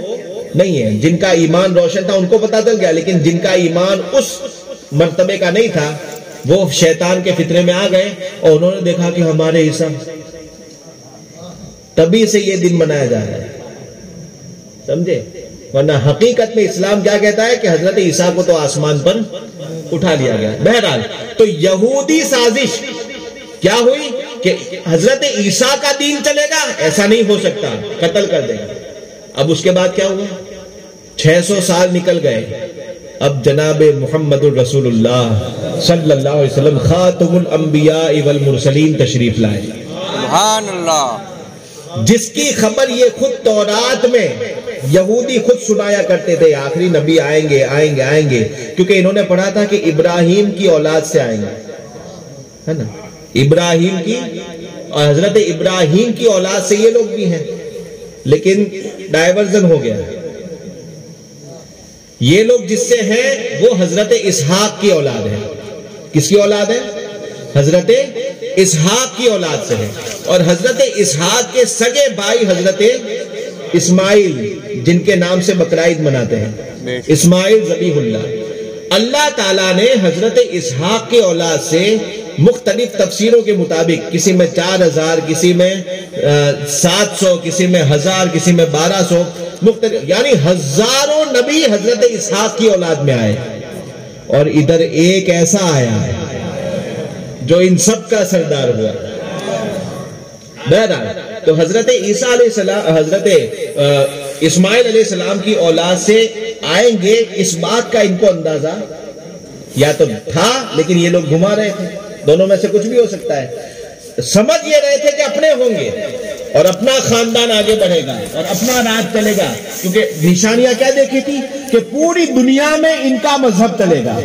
نہیں ہے. جن کا ایمان روشن تھا ان کو پتا تو گیا، لیکن جن کا ایمان اس مرتبے کا نہیں تھا وہ شیطان کے فطرے میں آ گئے اور انہوں نے دیکھا کہ ہمارے عیسیٰ. تبھی سے یہ دن منایا جا رہا ہے. سمجھے؟ ورنہ حقیقت میں اسلام کیا کہتا ہے کہ حضرت عیسیٰ کو تو آسمان پر اٹھا لیا گیا. بہرحال تو یہودی سازش کیا ہوئی کہ حضرت عیسیٰ کا دین چلے گا، ایسا نہیں ہو سکتا، قتل کر دے گا. اب اس کے بعد کیا ہوا؟ 600 سال نکل گئے. اب جناب محمد الرسول اللہ صلی اللہ علیہ وسلم خاتم الانبیاء والمرسلین تشریف لائے. سبحان اللہ. جس کی خبر یہ خود تورات میں یہودی خود سنایا کرتے تھے، آخری نبی آئیں گے آئیں گے آئیں گے، کیونکہ انہوں نے پڑھا تھا کہ ابراہیم کی اولاد سے آئیں گے، ہے نا، ابراہیم کی، اور حضرت ابراہیم کی اولاد سے یہ لوگ بھی ہیں. لیکن ڈائیورژن ہو گیا. یہ لوگ جس سے ہیں وہ حضرت اسحاق کی اولاد ہے. کس کی اولاد ہے؟ حضرت اسحاق کی اولاد سے ہے. اور حضرت اسحاق کے سگے بھائی حضرت اسماعیل، جن کے نام سے بقرعید مناتے ہیں، اسماعیل ذبیح اللہ. اللہ تعالیٰ نے حضرت اسحاق کی اولاد سے مختلف تفسیروں کے مطابق، کسی میں 4000، کسی میں 700، کسی میں 1000، کسی میں 1200، مختلف، یعنی ہزاروں نبی حضرت اسحاق کی اولاد میں آئے. اور ادھر ایک ایسا آیا جو ان سب کا سردار ہوا. بہرحال تو حضرت عیسیٰ علیہ السلام، حضرت اسماعیل علیہ السلام کی اولاد سے آئیں گے، اس بات کا ان کو اندازہ یا تو تھا، لیکن یہ لوگ گھما رہے تھے، دونوں میں سے کچھ بھی ہو سکتا ہے. سمجھ یہ رہے تھے کہ اپنے ہوں گے اور اپنا خاندان آگے بڑھے گا اور اپنا راج چلے گا، کیونکہ نشانیاں کیا دیکھی تھی کہ پوری دنیا میں ان کا مذہب چلے گا،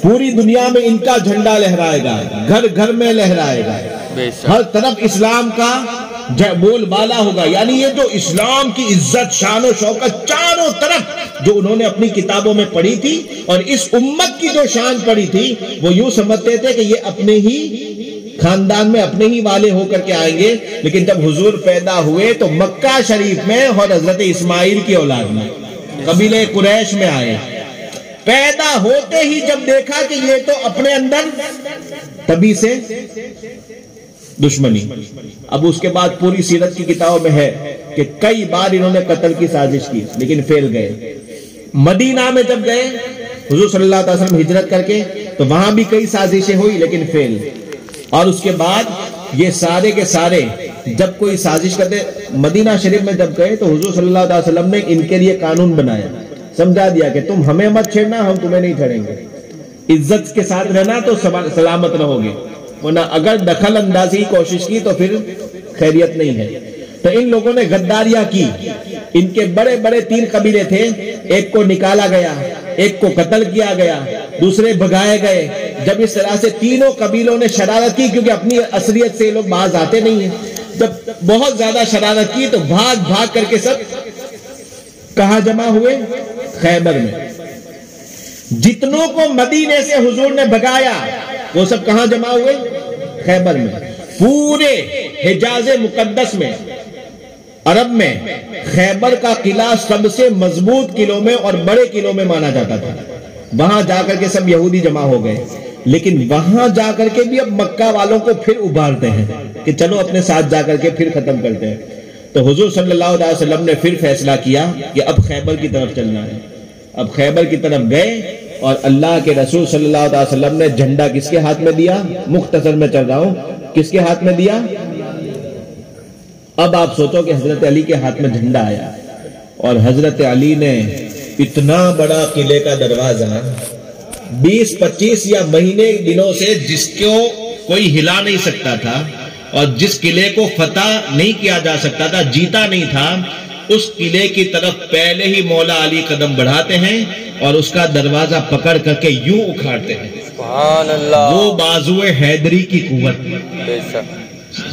پوری دنیا میں ان کا جھنڈا لہرائے گا، گھر گھر میں لہرائے گا، ہر طرف اسلام کا بول بالا ہوگا. یعنی یہ جو اسلام کی عزت، شان و شوکت چاروں طرف جو انہوں نے اپنی کتابوں میں پڑھی تھی، اور اس امت کی جو شان پڑھی تھی، وہ یوں سمجھتے تھے کہ یہ اپنے ہی خاندان میں اپنے ہی والے ہو کر کے آئیں گے. لیکن جب حضور پیدا ہوئے تو مکہ شریف میں اور حضرت اسماعیل کی اولاد میں قبیلہ قریش میں آئے. پیدا ہوتے ہی جب دیکھا کہ یہ تو اپنے اندر، تبھی سے دشمنی. اب اس کے بعد پوری سیرت کی کتابوں میں ہے کہ کئی بار انہوں نے قتل کی سازش کی لیکن فیل گئے. مدینہ میں جب گئے حضور صلی اللہ علیہ وسلم ہجرت کر کے، تو وہاں بھی کئی سازشیں ہوئی لیکن فیل. اور اس کے بعد یہ سارے کے سارے جب کوئی سازش کرتے، مدینہ شریف میں جب گئے تو حضور صلی اللہ علیہ وسلم نے ان کے لیے قانون بنایا، سمجھا دیا کہ تم ہمیں مت چھیڑنا، ہم تمہیں نہیں چھیڑیں گے، عزت کے ساتھ رہنا تو سلامت رہو گے، ورنہ اگر دخل اندازی کی کوشش کی تو پھر خیریت نہیں ہے۔ تو ان لوگوں نے غداریاں کی، ان کے بڑے بڑے 3 قبیلے تھے، ایک کو نکالا گیا، ایک کو قتل کیا گیا، دوسرے بھگائے گئے۔ جب اس طرح سے تینوں قبیلوں نے شرارت کی، کیونکہ اپنی اصلیت سے یہ لوگ باز آتے نہیں ہیں، جب بہت زیادہ شرارت کی تو بھاگ بھاگ کر کے سب کہاں جمع ہوئے؟ خیبر میں۔ جتنوں کو مدینے سے حضور نے بھگایا وہ سب کہاں جمع ہوئے؟ خیبر میں۔ پورے حجاز مقدس میں، عرب میں، خیبر کا قلعہ سب سے مضبوط قلعوں میں اور بڑے قلعوں میں مانا جاتا تھا۔ وہاں جا کر کے سب یہودی جمع ہو گئے، لیکن وہاں جا کر کے بھی اب مکہ والوں کو پھر ابھارتے ہیں کہ چلو اپنے ساتھ جا کر کے پھر ختم کرتے ہیں۔ تو حضور صلی اللہ علیہ وسلم نے پھر فیصلہ کیا کہ اب خیبر کی طرف چلنا ہے۔ اب خیبر کی طرف گئے اور اللہ کے رسول صلی اللہ علیہ وسلم نے جھنڈا کس کے ہاتھ میں دیا؟ مختصر میں چل رہا ہوں، کس کے ہاتھ میں دیا؟ اب آپ سوچو کہ حضرت علی کے ہاتھ میں جھنڈا آیا اور حضرت علی نے اتنا بڑا قلعے کا دروازہ 20-25 یا مہینے دنوں سے جس کو کوئی ہلا نہیں سکتا تھا اور جس قلعے کو فتح نہیں کیا جا سکتا تھا، جیتا نہیں تھا، اس قلعے کی طرف پہلے ہی مولا علی قدم بڑھاتے ہیں اور اس کا دروازہ پکڑ کر کے یوں اکھاڑتے ہیں۔ سبحان اللہ، وہ بازو حیدری کی قوت۔ بے شک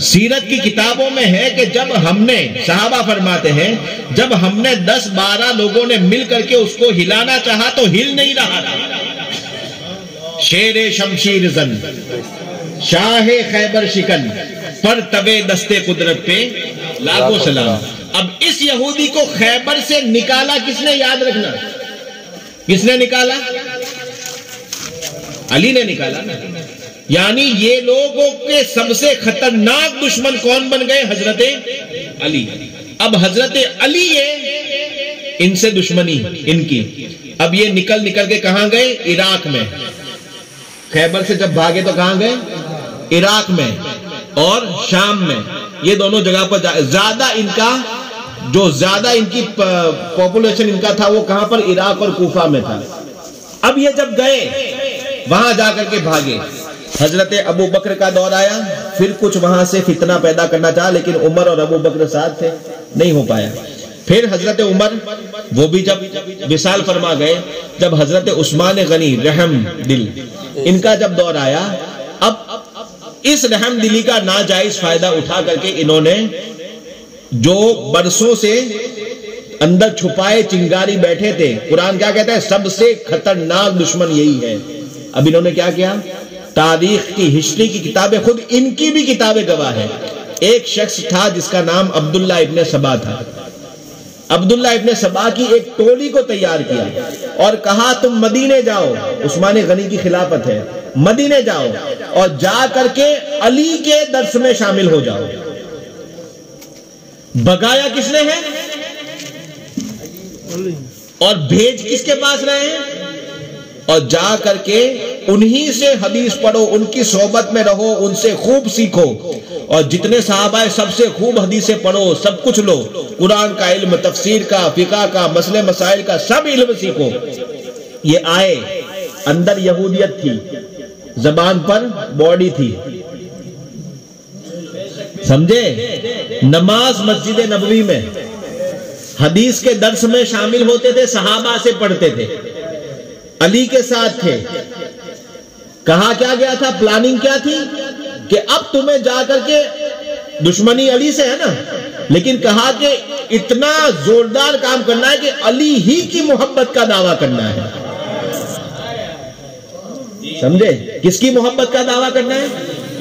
سیرت کی کتابوں میں ہے کہ جب ہم نے، صحابہ فرماتے ہیں، جب ہم نے 10-12 لوگوں نے مل کر کے اس کو ہلانا چاہا تو ہل نہیں رہا تھا۔ شیر شمشیر زن، شاہ خیبر شکن، پر تبے دستے قدرت پہ لاکھوں سلام۔ اب اس یہودی کو خیبر سے نکالا کس نے؟ یاد رکھنا، کس نے نکالا؟ علی نے نکالا نا۔ یعنی یہ لوگوں کے سب سے خطرناک دشمن کون بن گئے؟ حضرت علی۔ اب حضرت علی ہے ان سے دشمنی ان کی۔ اب یہ نکل کے کہاں گئے؟ عراق میں۔ خیبر سے جب بھاگے تو کہاں گئے؟ عراق میں اور شام میں، یہ دونوں جگہ پر زیادہ ان کا، جو زیادہ ان کی پاپولیشن ان کا تھا وہ کہاں پر؟ عراق اور کوفہ میں تھا۔ اب یہ جب گئے وہاں جا کر کے بھاگے، حضرت ابو بکر کا دور آیا، پھر کچھ وہاں سے فتنہ پیدا کرنا چاہا، لیکن عمر اور ابو بکر ساتھ تھے، نہیں ہو پایا۔ پھر حضرت عمر وہ بھی جب وصال فرما گئے، جب حضرت عثمان غنی رحم دل ان کا جب دور آیا، اب اس رحم دلی کا ناجائز فائدہ اٹھا کر کے انہوں نے جو برسوں سے اندر چھپائے چنگاری بیٹھے تھے، قرآن کیا کہتا ہے؟ سب سے خطرناک دشمن یہی ہے۔ اب انہوں نے کیا کیا؟ تاریخ کی، ہسٹری کی کتابیں، خود ان کی بھی کتابیں گواہ ہیں۔ ایک شخص تھا جس کا نام عبداللہ ابن سبا تھا۔ عبداللہ ابن سبا کی ایک ٹولی کو تیار کیا اور کہا تم مدینے جاؤ، عثمان غنی کی خلافت ہے، مدینے جاؤ اور جا کر کے علی کے درس میں شامل ہو جاؤ۔ بگایا کس نے ہے اور بھیج کس کے پاس رہے ہیں؟ اور جا کر کے انہی سے حدیث پڑھو، ان کی صحبت میں رہو، ان سے خوب سیکھو، اور جتنے صحابہ سب سے خوب حدیثیں پڑھو، سب کچھ لو، قرآن کا علم، تفسیر کا، فقہ کا، مسئلے مسائل کا سب علم سیکھو۔ یہ آئے، اندر یہودیت تھی، زبان پر باڈی تھی، سمجھے؟ نماز مسجد نبوی میں، حدیث کے درس میں شامل ہوتے تھے، صحابہ سے پڑھتے تھے، علی کے ساتھ تھے۔ کہا کیا گیا تھا؟ پلاننگ کیا تھی کہ اب تمہیں جا کر کے دشمنی علی سے ہے نا، لیکن کہا کہ اتنا زوردار کام کرنا ہے کہ علی ہی کی محبت کا دعویٰ کرنا ہے۔ سمجھے؟ کس کی محبت کا دعویٰ کرنا ہے؟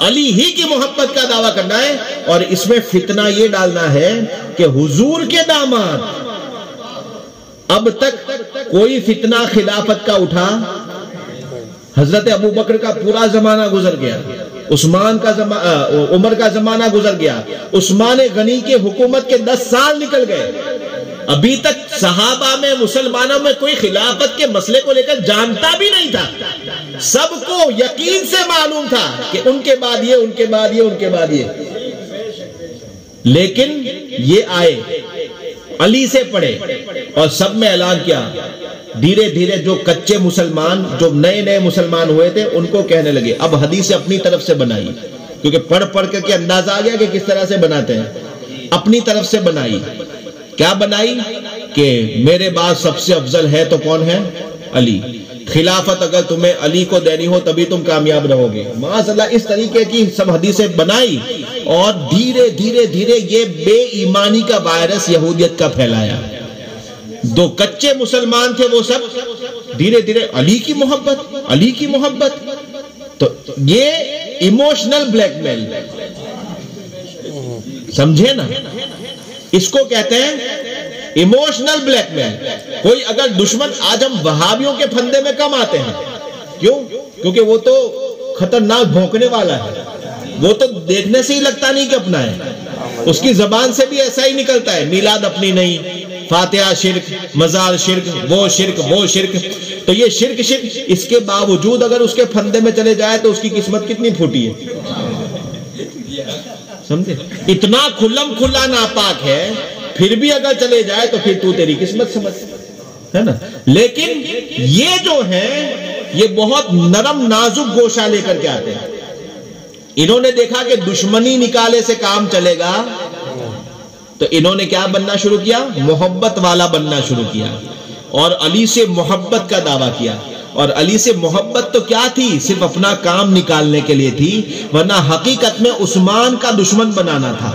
علی ہی کی محبت کا دعویٰ کرنا ہے۔ اور اس میں فتنہ یہ ڈالنا ہے کہ حضور کے داماد، اب تک کوئی فتنہ خلافت کا اٹھا، حضرت ابو بکر کا پورا زمانہ گزر گیا، عثمان کا عمر کا زمانہ گزر گیا، عثمان غنی کے حکومت کے 10 سال نکل گئے، ابھی تک صحابہ میں، مسلمانوں میں کوئی خلافت کے مسئلے کو لے کر جانتا بھی نہیں تھا۔ سب کو یقین سے معلوم تھا کہ ان کے بعد یہ، ان کے بعد یہ، ان کے بعد یہ۔ لیکن یہ آئے علی سے پڑھے اور سب میں اعلان کیا. دھیرے دھیرے جو کچے مسلمان، جو نئے نئے مسلمان ہوئے تھے، ان کو کہنے لگے. اب حدیث اپنی طرف سے بنائی، کیونکہ پڑھ پڑھ کے اندازہ آ گیا کہ کس طرح سے بناتے ہیں. اپنی طرف سے بنائی. کیا بنائی؟ کہ میرے بعد سب سے افضل ہے تو کون ہے؟ علی. خلافت اگر تمہیں علی کو دینی ہو تبھی تم کامیاب رہو گے. معاذ اللہ اس طریقے کی سب حدیثیں بنائی اور دھیرے دھیرے دھیرے یہ بے ایمانی کا وائرس یہودیت کا پھیلایا. دو کچے مسلمان تھے وہ سب دھیرے دھیرے علی کی محبت، علی کی محبت. تو یہ ایموشنل بلیک میل، سمجھے نا، اس کو کہتے ہیں ایموشنل بلیک میل. کوئی اگر دشمن، آج ہم وہابیوں کے پھندے میں کم آتے ہیں. کیوں؟ کیونکہ وہ تو خطرناک بھونکنے والا ہے، وہ تو دیکھنے سے ہی لگتا نہیں کہ اپنا ہے. اس کی زبان سے بھی ایسا ہی نکلتا ہے، میلاد اپنی نہیں، فاتحہ شرک، مزار شرک، وہ شرک، وہ شرک. تو یہ شرک شرک، اس کے باوجود اگر اس کے پھندے میں چلے جائے تو اس کی قسمت کتنی پھوٹی ہے. سمجھے؟ اتنا کھلم کھلا ناپاک ہے، پھر بھی اگر چلے جائے تو پھر تو تیری قسمت سمجھ، ہے نا. لیکن یہ جو ہے یہ بہت نرم نازک گوشہ لے کر کے آتے ہیں. انہوں نے دیکھا کہ دشمنی نکالے سے کام چلے گا تو انہوں نے کیا بننا شروع کیا؟ محبت والا بننا شروع کیا اور علی سے محبت کا دعویٰ کیا. اور علی سے محبت تو کیا تھی؟ صرف اپنا کام نکالنے کے لیے تھی، ورنہ حقیقت میں عثمان کا دشمن بنانا تھا،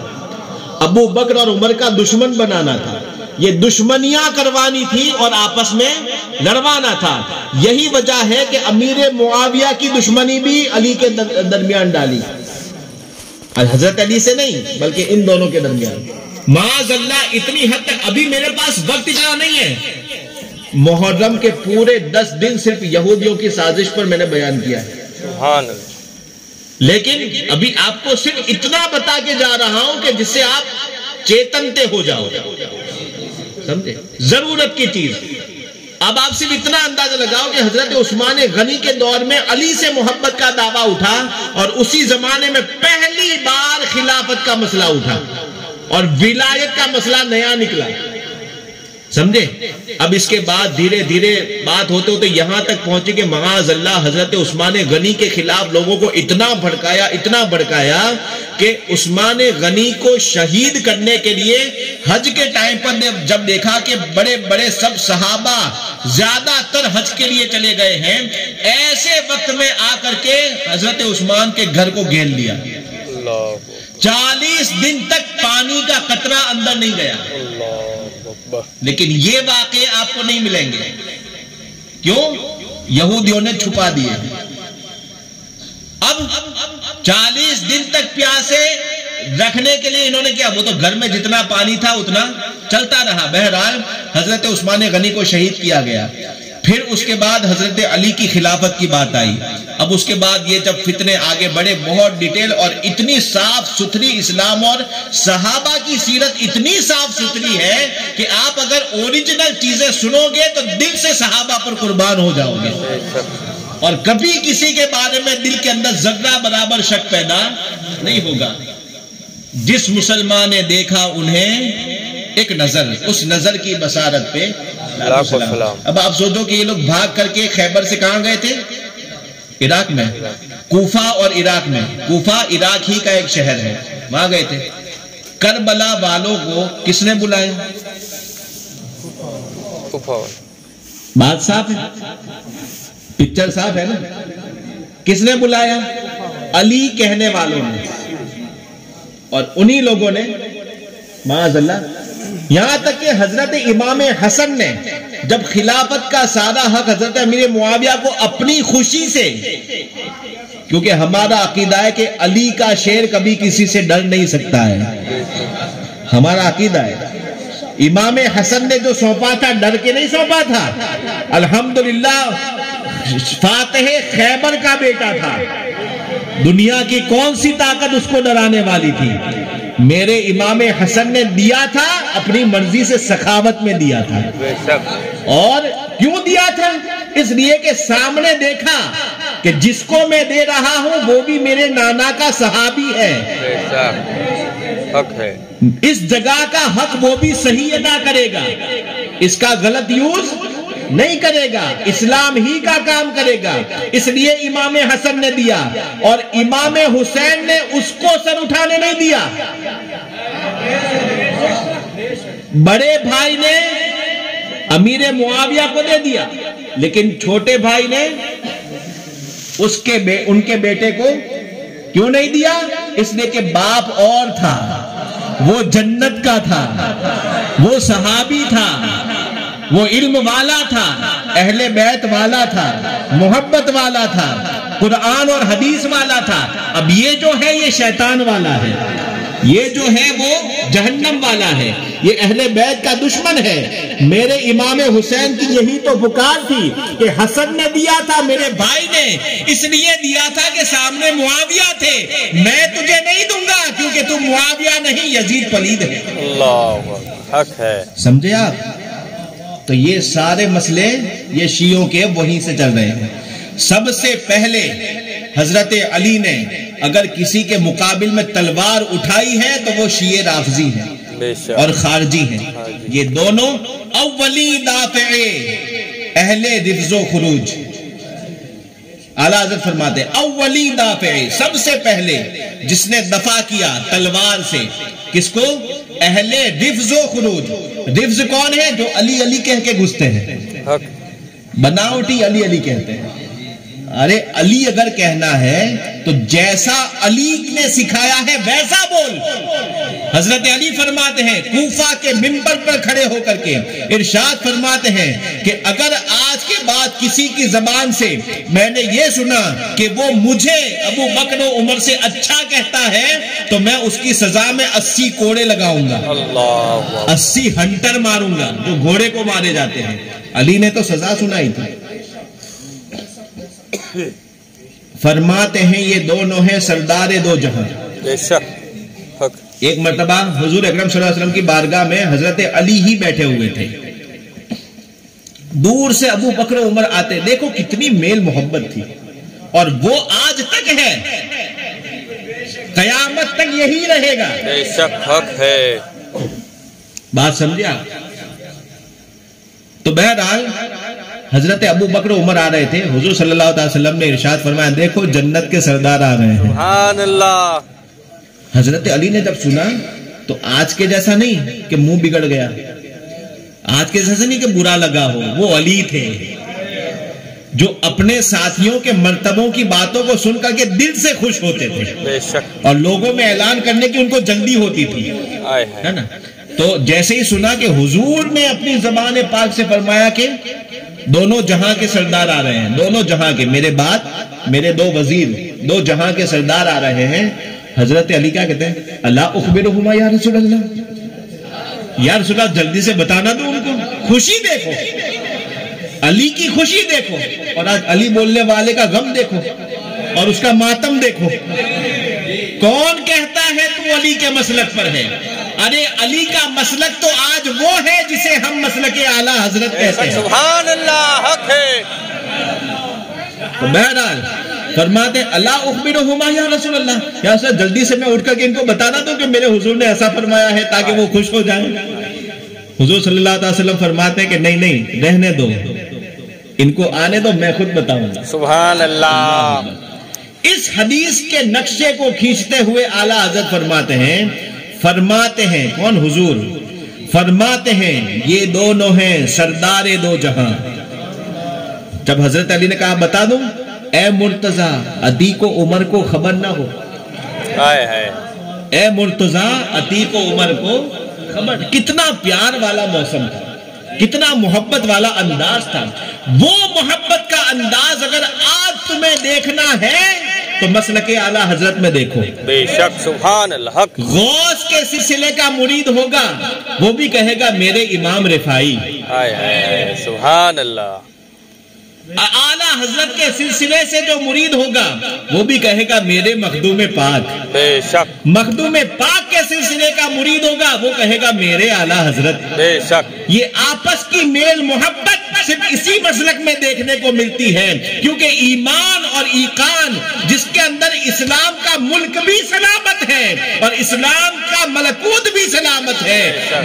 ابو بکر اور عمر کا دشمن بنانا تھا. یہ دشمنیاں کروانی تھی اور آپس میں لڑوانا تھا. یہی وجہ ہے کہ امیر معاویہ کی دشمنی بھی علی کے درمیان ڈالی، حضرت علی سے نہیں بلکہ ان دونوں کے درمیان. معاذ اللہ اتنی حد تک. ابھی میرے پاس وقت اتنا نہیں ہے. محرم کے پورے 10 دن صرف یہودیوں کی سازش پر میں نے بیان کیا ہے. سبحان اللہ. لیکن ابھی آپ کو صرف اتنا بتا کے جا رہا ہوں کہ جس سے آپ چیتنتے ہو جاؤ، سمجھے؟ ضرورت کی چیز. اب آپ صرف اتنا اندازہ لگاؤ کہ حضرت عثمان غنی کے دور میں علی سے محبت کا دعویٰ اٹھا اور اسی زمانے میں پہلی بار خلافت کا مسئلہ اٹھا اور ولایت کا مسئلہ نیا نکلا. سمجھے؟ اب اس کے بعد دھیرے دھیرے بات ہوتے ہوتے یہاں تک پہنچے کہ معاذ اللہ حضرت عثمان غنی کے خلاف لوگوں کو اتنا بھڑکایا کہ عثمان غنی کو شہید کرنے کے لیے حج کے ٹائم پر جب دیکھا کہ بڑے بڑے سب صحابہ زیادہ تر حج کے لیے چلے گئے ہیں، ایسے وقت میں آ کر کے حضرت عثمان کے گھر کو گھیر لیا. 40 دن تک پانی کا قطرہ اندر نہیں گیا. لیکن یہ واقعے آپ کو نہیں ملیں گے. کیوں؟ یہودیوں نے چھپا دیے. اب 40 دن تک پیاسے رکھنے کے لیے انہوں نے کیا؟ وہ تو گھر میں جتنا پانی تھا اتنا چلتا رہا. بہرحال حضرت عثمان غنی کو شہید کیا گیا. پھر اس کے بعد حضرت علی کی خلافت کی بات آئی. اب اس کے بعد یہ جب فتنے آگے بڑھے، بہت ڈیٹیل اور اتنی صاف ستھری اسلام اور صحابہ کی سیرت اتنی صاف ستھری ہے کہ آپ اگر اوریجنل چیزیں سنو گے تو دل سے صحابہ پر قربان ہو جاؤ گے اور کبھی کسی کے بارے میں دل کے اندر ذرہ برابر شک پیدا نہیں ہوگا. جس مسلمان نے دیکھا انہیں ایک نظر، اس نظر کی بصارت پہ سلام. اب آپ سوچو کہ یہ لوگ بھاگ کر کے خیبر سے کہاں گئے تھے؟ عراق میں، کوفہ اور عراق میں. کوفہ عراق ہی کا ایک شہر ہے، وہاں گئے تھے. کربلا والوں کو کس نے بلایا؟ بات صاف ہے، پکچر صاف ہے نا. کس نے بلایا؟ علی کہنے والوں نے. اور انہی لوگوں نے معاذ اللہ، یہاں تک کہ حضرت امام حسن نے جب خلافت کا سارا حق حضرت امیر معاویہ کو اپنی خوشی سے، کیونکہ ہمارا عقیدہ ہے کہ علی کا شیر کبھی کسی سے ڈر نہیں سکتا ہے، ہمارا عقیدہ ہے. امام حسن نے جو سونپا تھا ڈر کے نہیں سونپا تھا. الحمدللہ فاتح خیبر کا بیٹا تھا. دنیا کی کون سی طاقت اس کو ڈرانے والی تھی؟ میرے امام حسن نے دیا تھا، اپنی مرضی سے سخاوت میں دیا تھا. اور کیوں دیا تھا؟ اس لیے کہ سامنے دیکھا کہ جس کو میں دے رہا ہوں وہ بھی میرے نانا کا صحابی ہے. اس جگہ کا حق وہ بھی صحیح ادا کرے گا، اس کا غلط یوز نہیں کرے گا، اسلام ہی کا کام کرے گا۔ اس لیے امام حسن نے دیا اور امام حسین نے اس کو سر اٹھانے نہیں دیا۔ بڑے بھائی نے امیر معاویہ کو دے دیا، لیکن چھوٹے بھائی نے ان کے بیٹے کو کیوں نہیں دیا؟ اس لیے کہ باپ اور تھا، وہ جنت کا تھا، وہ صحابی تھا، وہ علم والا تھا، اہل بیت والا تھا، محبت والا تھا، قرآن اور حدیث والا تھا۔ اب یہ جو ہے یہ شیطان والا ہے، یہ جو ہے وہ جہنم والا ہے، یہ اہل بیت کا دشمن ہے۔ میرے امام حسین کی یہی تو پکار تھی کہ حسن نے دیا تھا میرے بھائی نے، اس لیے دیا تھا کہ سامنے معاویہ تھے، میں تجھے نہیں دوں گا کیونکہ تم معاویہ نہیں یزید پلید ہے۔ اللہ حق ہے، سمجھے آپ؟ تو یہ سارے مسئلے یہ شیعوں کے وہیں سے چل رہے ہیں۔ سب سے پہلے حضرت علی نے اگر کسی کے مقابل میں تلوار اٹھائی ہے تو وہ شیعہ رافضی ہیں اور خارجی ہیں۔ یہ دونوں اولی دافع اہل رفض و خروج۔ اعلیٰ حضرت فرماتے ہیں اولی دافع، سب سے پہلے جس نے دفع کیا تلوار سے، کس کو؟ اہل رفض و خروج۔ رفض کون ہے؟ جو علی علی کہہ کے گھستے ہیں، بناوٹی علی علی کہتے ہیں۔ ارے علی اگر کہنا ہے تو جیسا علی نے سکھایا ہے ویسا بول۔ حضرت علی فرماتے ہیں کوفہ کے منبر پر کھڑے ہو کر کے ارشاد فرماتے ہیں کہ اگر آج کے بعد کسی کی زبان سے میں نے یہ سنا کہ وہ مجھے ابو بکر و عمر سے اچھا کہتا ہے تو میں اس کی سزا میں 80 کوڑے لگاؤں گا، 80 ہنٹر ماروں گا جو گھوڑے کو مارے جاتے ہیں۔ علی نے تو سزا سنائی تھی۔ فرماتے ہیں یہ دونوں ہیں سردار دو جہاں۔ ایک مرتبہ حضور اکرم صلی اللہ علیہ وسلم کی بارگاہ میں حضرت علی ہی بیٹھے ہوئے تھے، دور سے ابو بکر و عمر آتے، دیکھو کتنی میل محبت تھی، اور وہ آج تک ہے، قیامت تک یہی رہے گا۔ بے شک حق ہے، بات سمجھے آپ؟ تو بہرحال حضرت ابو بکر عمر آ رہے تھے، حضور صلی اللہ علیہ وسلم نے ارشاد فرمایا دیکھو جنت کے سردار آ رہے ہیں۔ سبحان اللہ۔ حضرت علی نے جب سنا تو آج کے جیسا نہیں کہ منہ بگڑ گیا، آج کے جیسا نہیں کہ برا لگا ہو، وہ علی تھے جو اپنے ساتھیوں کے مرتبوں کی باتوں کو سن کر کے دل سے خوش ہوتے تھے، بے شک، اور لوگوں میں اعلان کرنے کی ان کو جلدی ہوتی تھی، ہے نا؟ تو جیسے ہی سنا کہ حضور نے اپنی زبان پاک سے فرمایا کہ دونوں جہاں کے سردار آ رہے ہیں، دونوں جہاں کے، میرے بعد میرے دو وزیر دو جہاں کے سردار آ رہے ہیں، حضرت علی کیا کہتے ہیں؟ اللہ اخبرہما یا رسول اللہ، یا رسول اللہ جلدی سے بتانا دو ان کو، خوشی دیکھو، علی کی خوشی دیکھو، اور آج علی بولنے والے کا غم دیکھو اور اس کا ماتم دیکھو۔ کون کہتا ہے تو علی کے مسلک پر ہے؟ ارے علی کا مسلک تو آج وہ ہے جسے ہم مسلک اعلیٰ حضرت کہتے ہیں۔ سبحان اللہ حق ہے۔ تو بہرحال فرماتے ہیں اللہ اخبرہما یا رسول اللہ، یا سر جلدی سے میں اٹھ کر کے ان کو بتانا دوں کہ میرے حضور نے ایسا فرمایا ہے تاکہ وہ خوش ہو جائیں۔ حضور صلی اللہ علیہ وسلم فرماتے ہیں کہ نہیں نہیں، رہنے دو، ان کو آنے دو، میں خود بتاؤں گا۔ سبحان اللہ۔ اس حدیث کے نقشے کو کھینچتے ہوئے اعلیٰ حضرت فرماتے ہیں کون؟ حضور فرماتے ہیں یہ دونوں ہیں سردار دو جہاں۔ جب حضرت علی نے کہا بتا دوں، اے مرتضیٰ عتیق و عمر کو خبر نہ ہو، اے مرتضیٰ عتیق و عمر کو خبر۔ کتنا پیار والا موسم تھا، کتنا محبت والا انداز تھا۔ وہ محبت کا انداز اگر آج تمہیں دیکھنا ہے تو مسلک اعلیٰ حضرت میں دیکھو۔ بے شک، سبحان اللہ حق۔ غوث کے سلسلے کا مرید ہوگا وہ بھی کہے گا میرے امام رفاعی، سبحان اللہ۔ اعلیٰ حضرت کے سلسلے سے جو مرید ہوگا وہ بھی کہے گا میرے مخدوم پاک، بے شک، مخدوم پاک کے سلسلے کا مرید ہوگا وہ کہے گا میرے اعلیٰ حضرت۔ بے شک، یہ آپس کی میل محبت صرف اسی مسلک میں دیکھنے کو ملتی ہے، کیونکہ ایمان اور ایقان جس کے اندر اسلام کا ملک بھی سلامت ہے اور اسلام کا ملکوت بھی سلامت ہے،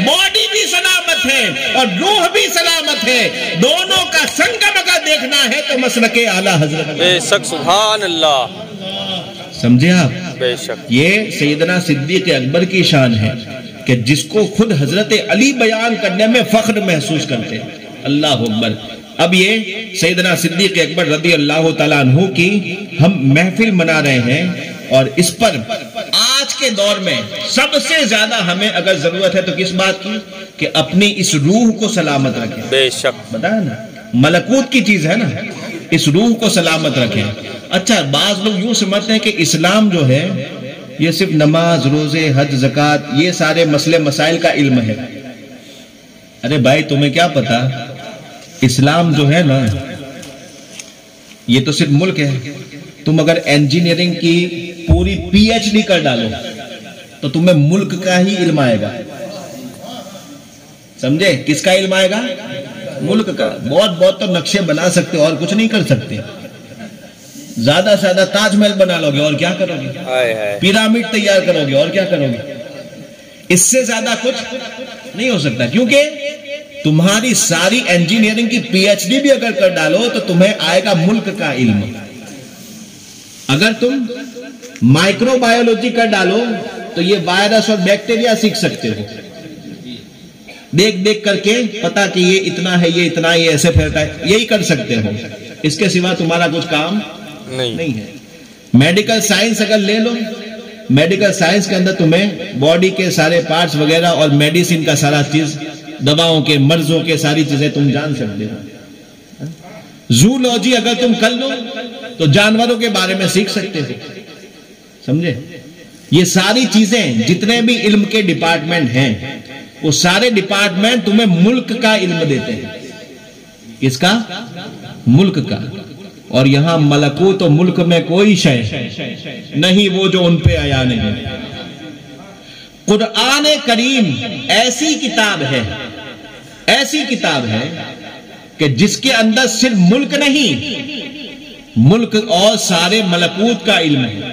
باڈی بھی سلامت ہے اور روح بھی سلامت ہے، دونوں کا سنگم اگر دیکھنا ہے تو مسلک اعلیٰ حضرت۔ بے شک سبحان اللہ، سمجھے آپ؟ بے شک یہ سیدنا صدیق اکبر کی شان ہے کہ جس کو خود حضرت علی بیان کرنے میں فخر محسوس کرتے ہیں۔ اللہ اکبر۔ اب یہ سیدنا صدیق اکبر رضی اللہ تعالیٰ عنہ کی ہم محفل منا رہے ہیں، اور اس پر آج کے دور میں سب سے زیادہ ہمیں اگر ضرورت ہے تو کس بات کی؟ کہ اپنی اس روح کو سلامت رکھیں۔ بے شک، بتایا نا، ملکوت کی چیز ہے نا، اس روح کو سلامت رکھیں۔ اچھا، بعض لوگ یوں سمجھتے ہیں کہ اسلام جو ہے یہ صرف نماز، روزے، حج، زکوٰۃ، یہ سارے مسئلے مسائل کا علم ہے۔ ارے بھائی، تمہیں کیا پتا، اسلام جو ہے نا یہ تو صرف ملک ہے۔ تم اگر انجینئرنگ کی پوری پی ایچ ڈی کر ڈالو تو تمہیں ملک کا ہی علم آئے گا۔ سمجھے؟ کس کا علم آئے گا؟ ملک کا۔ بہت تو نقشے بنا سکتے اور کچھ نہیں کر سکتے۔ زیادہ سے زیادہ تاج محل بنا لو گے اور کیا کرو گے؟ پیرامڈ تیار کرو گے اور کیا کرو گے؟ اس سے زیادہ کچھ نہیں ہو سکتا، کیونکہ تمہاری ساری انجینئرنگ کی پی ایچ ڈی بھی اگر کر ڈالو تو تمہیں آئے گا ملک کا علم۔ اگر تم مائکرو بایولوجی کر ڈالو تو یہ وائرس اور بیکٹیریا سیکھ سکتے ہو، دیکھ دیکھ کر کے پتا کہ یہ اتنا ہے، یہ اتنا، یہ ایسے پھیلتا ہے، یہی کر سکتے ہو۔ اس کے سوا تمہارا کچھ کام نہیں ہے۔ میڈیکل سائنس اگر لے لو، میڈیکل سائنس کے اندر تمہیں باڈی کے سارے پارٹس وغیرہ اور میڈیسن کا سارا چیز، دواؤں کے، مرضوں کے ساری چیزیں تم جان سکتے ہو۔ زولوجی اگر تم کر لو تو جانوروں کے بارے میں سیکھ سکتے ہو۔ سمجھے؟ یہ ساری چیزیں، جتنے بھی علم کے ڈپارٹمنٹ ہیں، وہ سارے ڈپارٹمنٹ تمہیں ملک کا علم دیتے ہیں۔ کس کا؟ ملک کا۔ اور یہاں ملکوت و ملک میں کوئی شے نہیں وہ جو ان پہ آیا نہیں۔ قرآن کریم ایسی کتاب ہے کہ جس کے اندر صرف ملک نہیں، ملک اور سارے ملکوت کا علم ہے۔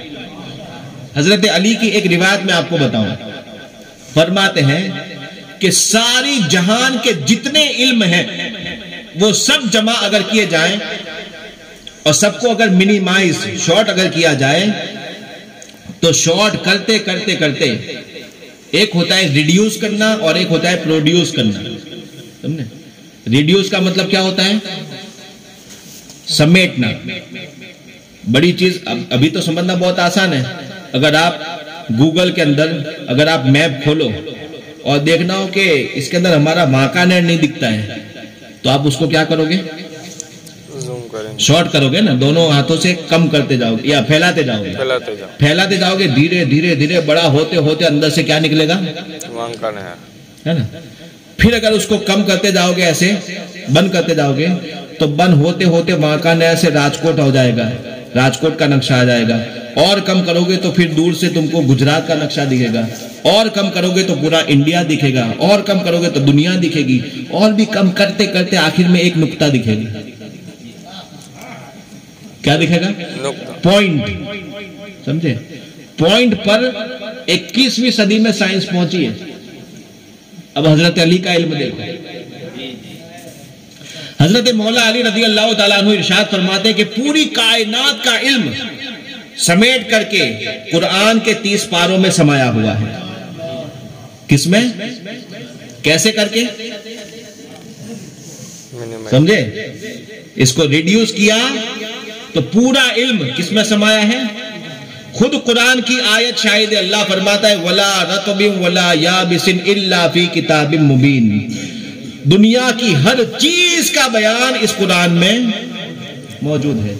حضرت علی کی ایک روایت میں آپ کو بتاؤں، فرماتے ہیں کہ ساری جہان کے جتنے علم ہیں وہ سب جمع اگر کیے جائیں اور سب کو اگر منیمائز، شارٹ اگر کیا جائے تو شارٹ کرتے کرتے کرتے ایک ہوتا ہے ریڈیوس کرنا اور ایک ہوتا ہے پروڈیوس کرنا۔ سمجھے؟ ریڈیوس کا مطلب کیا ہوتا ہے؟ سمیٹنا۔ بڑی چیز ابھی تو سمجھنا بہت آسان ہے۔ اگر آپ گوگل کے اندر اگر آپ میپ کھولو اور دیکھنا ہو کہ اس کے اندر ہمارا واکانیر نہیں دکھتا ہے تو آپ اس کو کیا کرو گے؟ شارٹ کرو گے نا، دونوں ہاتھوں سے کم کرتے جاؤ گے یا پھیلاتے جاؤ گے، پھیلاتے جاؤ گے، دھیرے دھیرے دھیرے بڑا ہوتے ہوتے اندر سے کیا نکلے گا؟ ہے نا۔ پھر اگر اس کو کم کرتے جاؤ گے، ایسے بند کرتے جاؤ گے تو بند ہوتے ہوتے واکانیر سے راجکوٹ ہو جائے گا، راجکوٹ کا نقشہ آ جائے گا۔ اور کم کرو گے تو پھر دور سے تم کو گجرات کا نقشہ دکھے گا، اور کم کرو گے تو پورا انڈیا دکھے گا، اور کم کرو گے تو دنیا دکھے گی، اور بھی کم کرتے کرتے آخر میں ایک نقطہ دکھے گی۔ کیا دکھے گا؟ پوائنٹ۔ سمجھے؟ پوائنٹ پر 21ویں صدی میں سائنس پہنچی ہے۔ اب حضرت علی کا علم دیکھو۔ حضرت مولا علی رضی اللہ تعالیٰ عنہ ارشاد فرماتے ہیں کہ پوری کائنات کا علم سمیٹ کر کے قرآن کے 30 پاروں میں سمایا ہوا ہے۔ کس میں؟ کیسے کر کے؟ سمجھے؟ اس کو ریڈیوس کیا تو پورا علم کس میں سمایا ہے؟ خود قرآن کی آیت شاہد ہے، اللہ فرماتا ہے وَلَا رَطْبٍ وَلَا يَابِسٍ إِلَّا فِي كِتَابٍ مُبِينٍ۔ دنیا کی ہر چیز کا بیان اس قرآن میں موجود ہے۔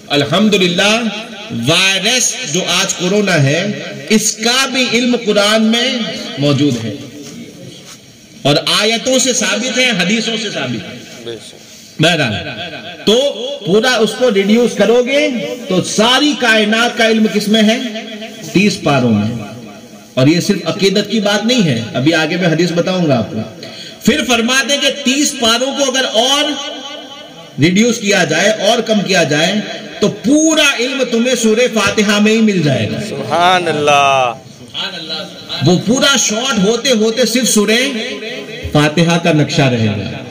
الحمدللہ وائرس جو آج کورونا ہے اس کا بھی علم قرآن میں موجود ہے، اور آیتوں سے ثابت ہے، حدیثوں سے ثابت ہے۔ بہرحال تو پورا اس کو ریڈیوس کرو گے تو ساری کائنات کا علم کس میں ہے؟ 30 پاروں میں۔ اور یہ صرف عقیدت کی بات نہیں ہے، ابھی آگے میں حدیث بتاؤں گا آپ کو۔ پھر فرماتے ہیں کہ 30 پاروں کو اگر اور ریڈیوس کیا جائے اور کم کیا جائے تو پورا علم تمہیں سورہ فاتحہ میں ہی مل جائے گا. سبحان اللہ. وہ پورا شارٹ ہوتے ہوتے صرف سورہ فاتحہ کا نقشہ رہے گا.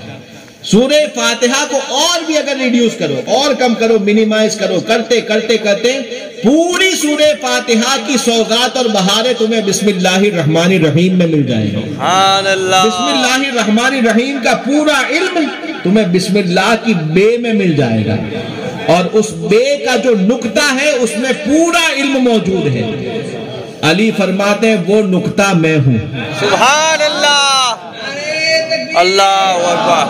سورہ فاتحہ کو اور بھی اگر ریڈیوس کرو، اور کم کرو، منیمائز کرو، کرتے کرتے کرتے پوری سورہ فاتحہ کی سوغات اور بہاریں تمہیں بسم اللہ الرحمن الرحیم میں مل جائے گا. سبحان اللہ. بسم اللہ الرحمن الرحیم کا پورا علم تمہیں بسم اللہ کی بے میں مل جائے گا، اور اس بے کا جو نقطہ ہے اس میں پورا علم موجود ہے. علی فرماتے ہیں وہ نقطہ میں ہوں. سبحان اللہ. اللہ اکبر.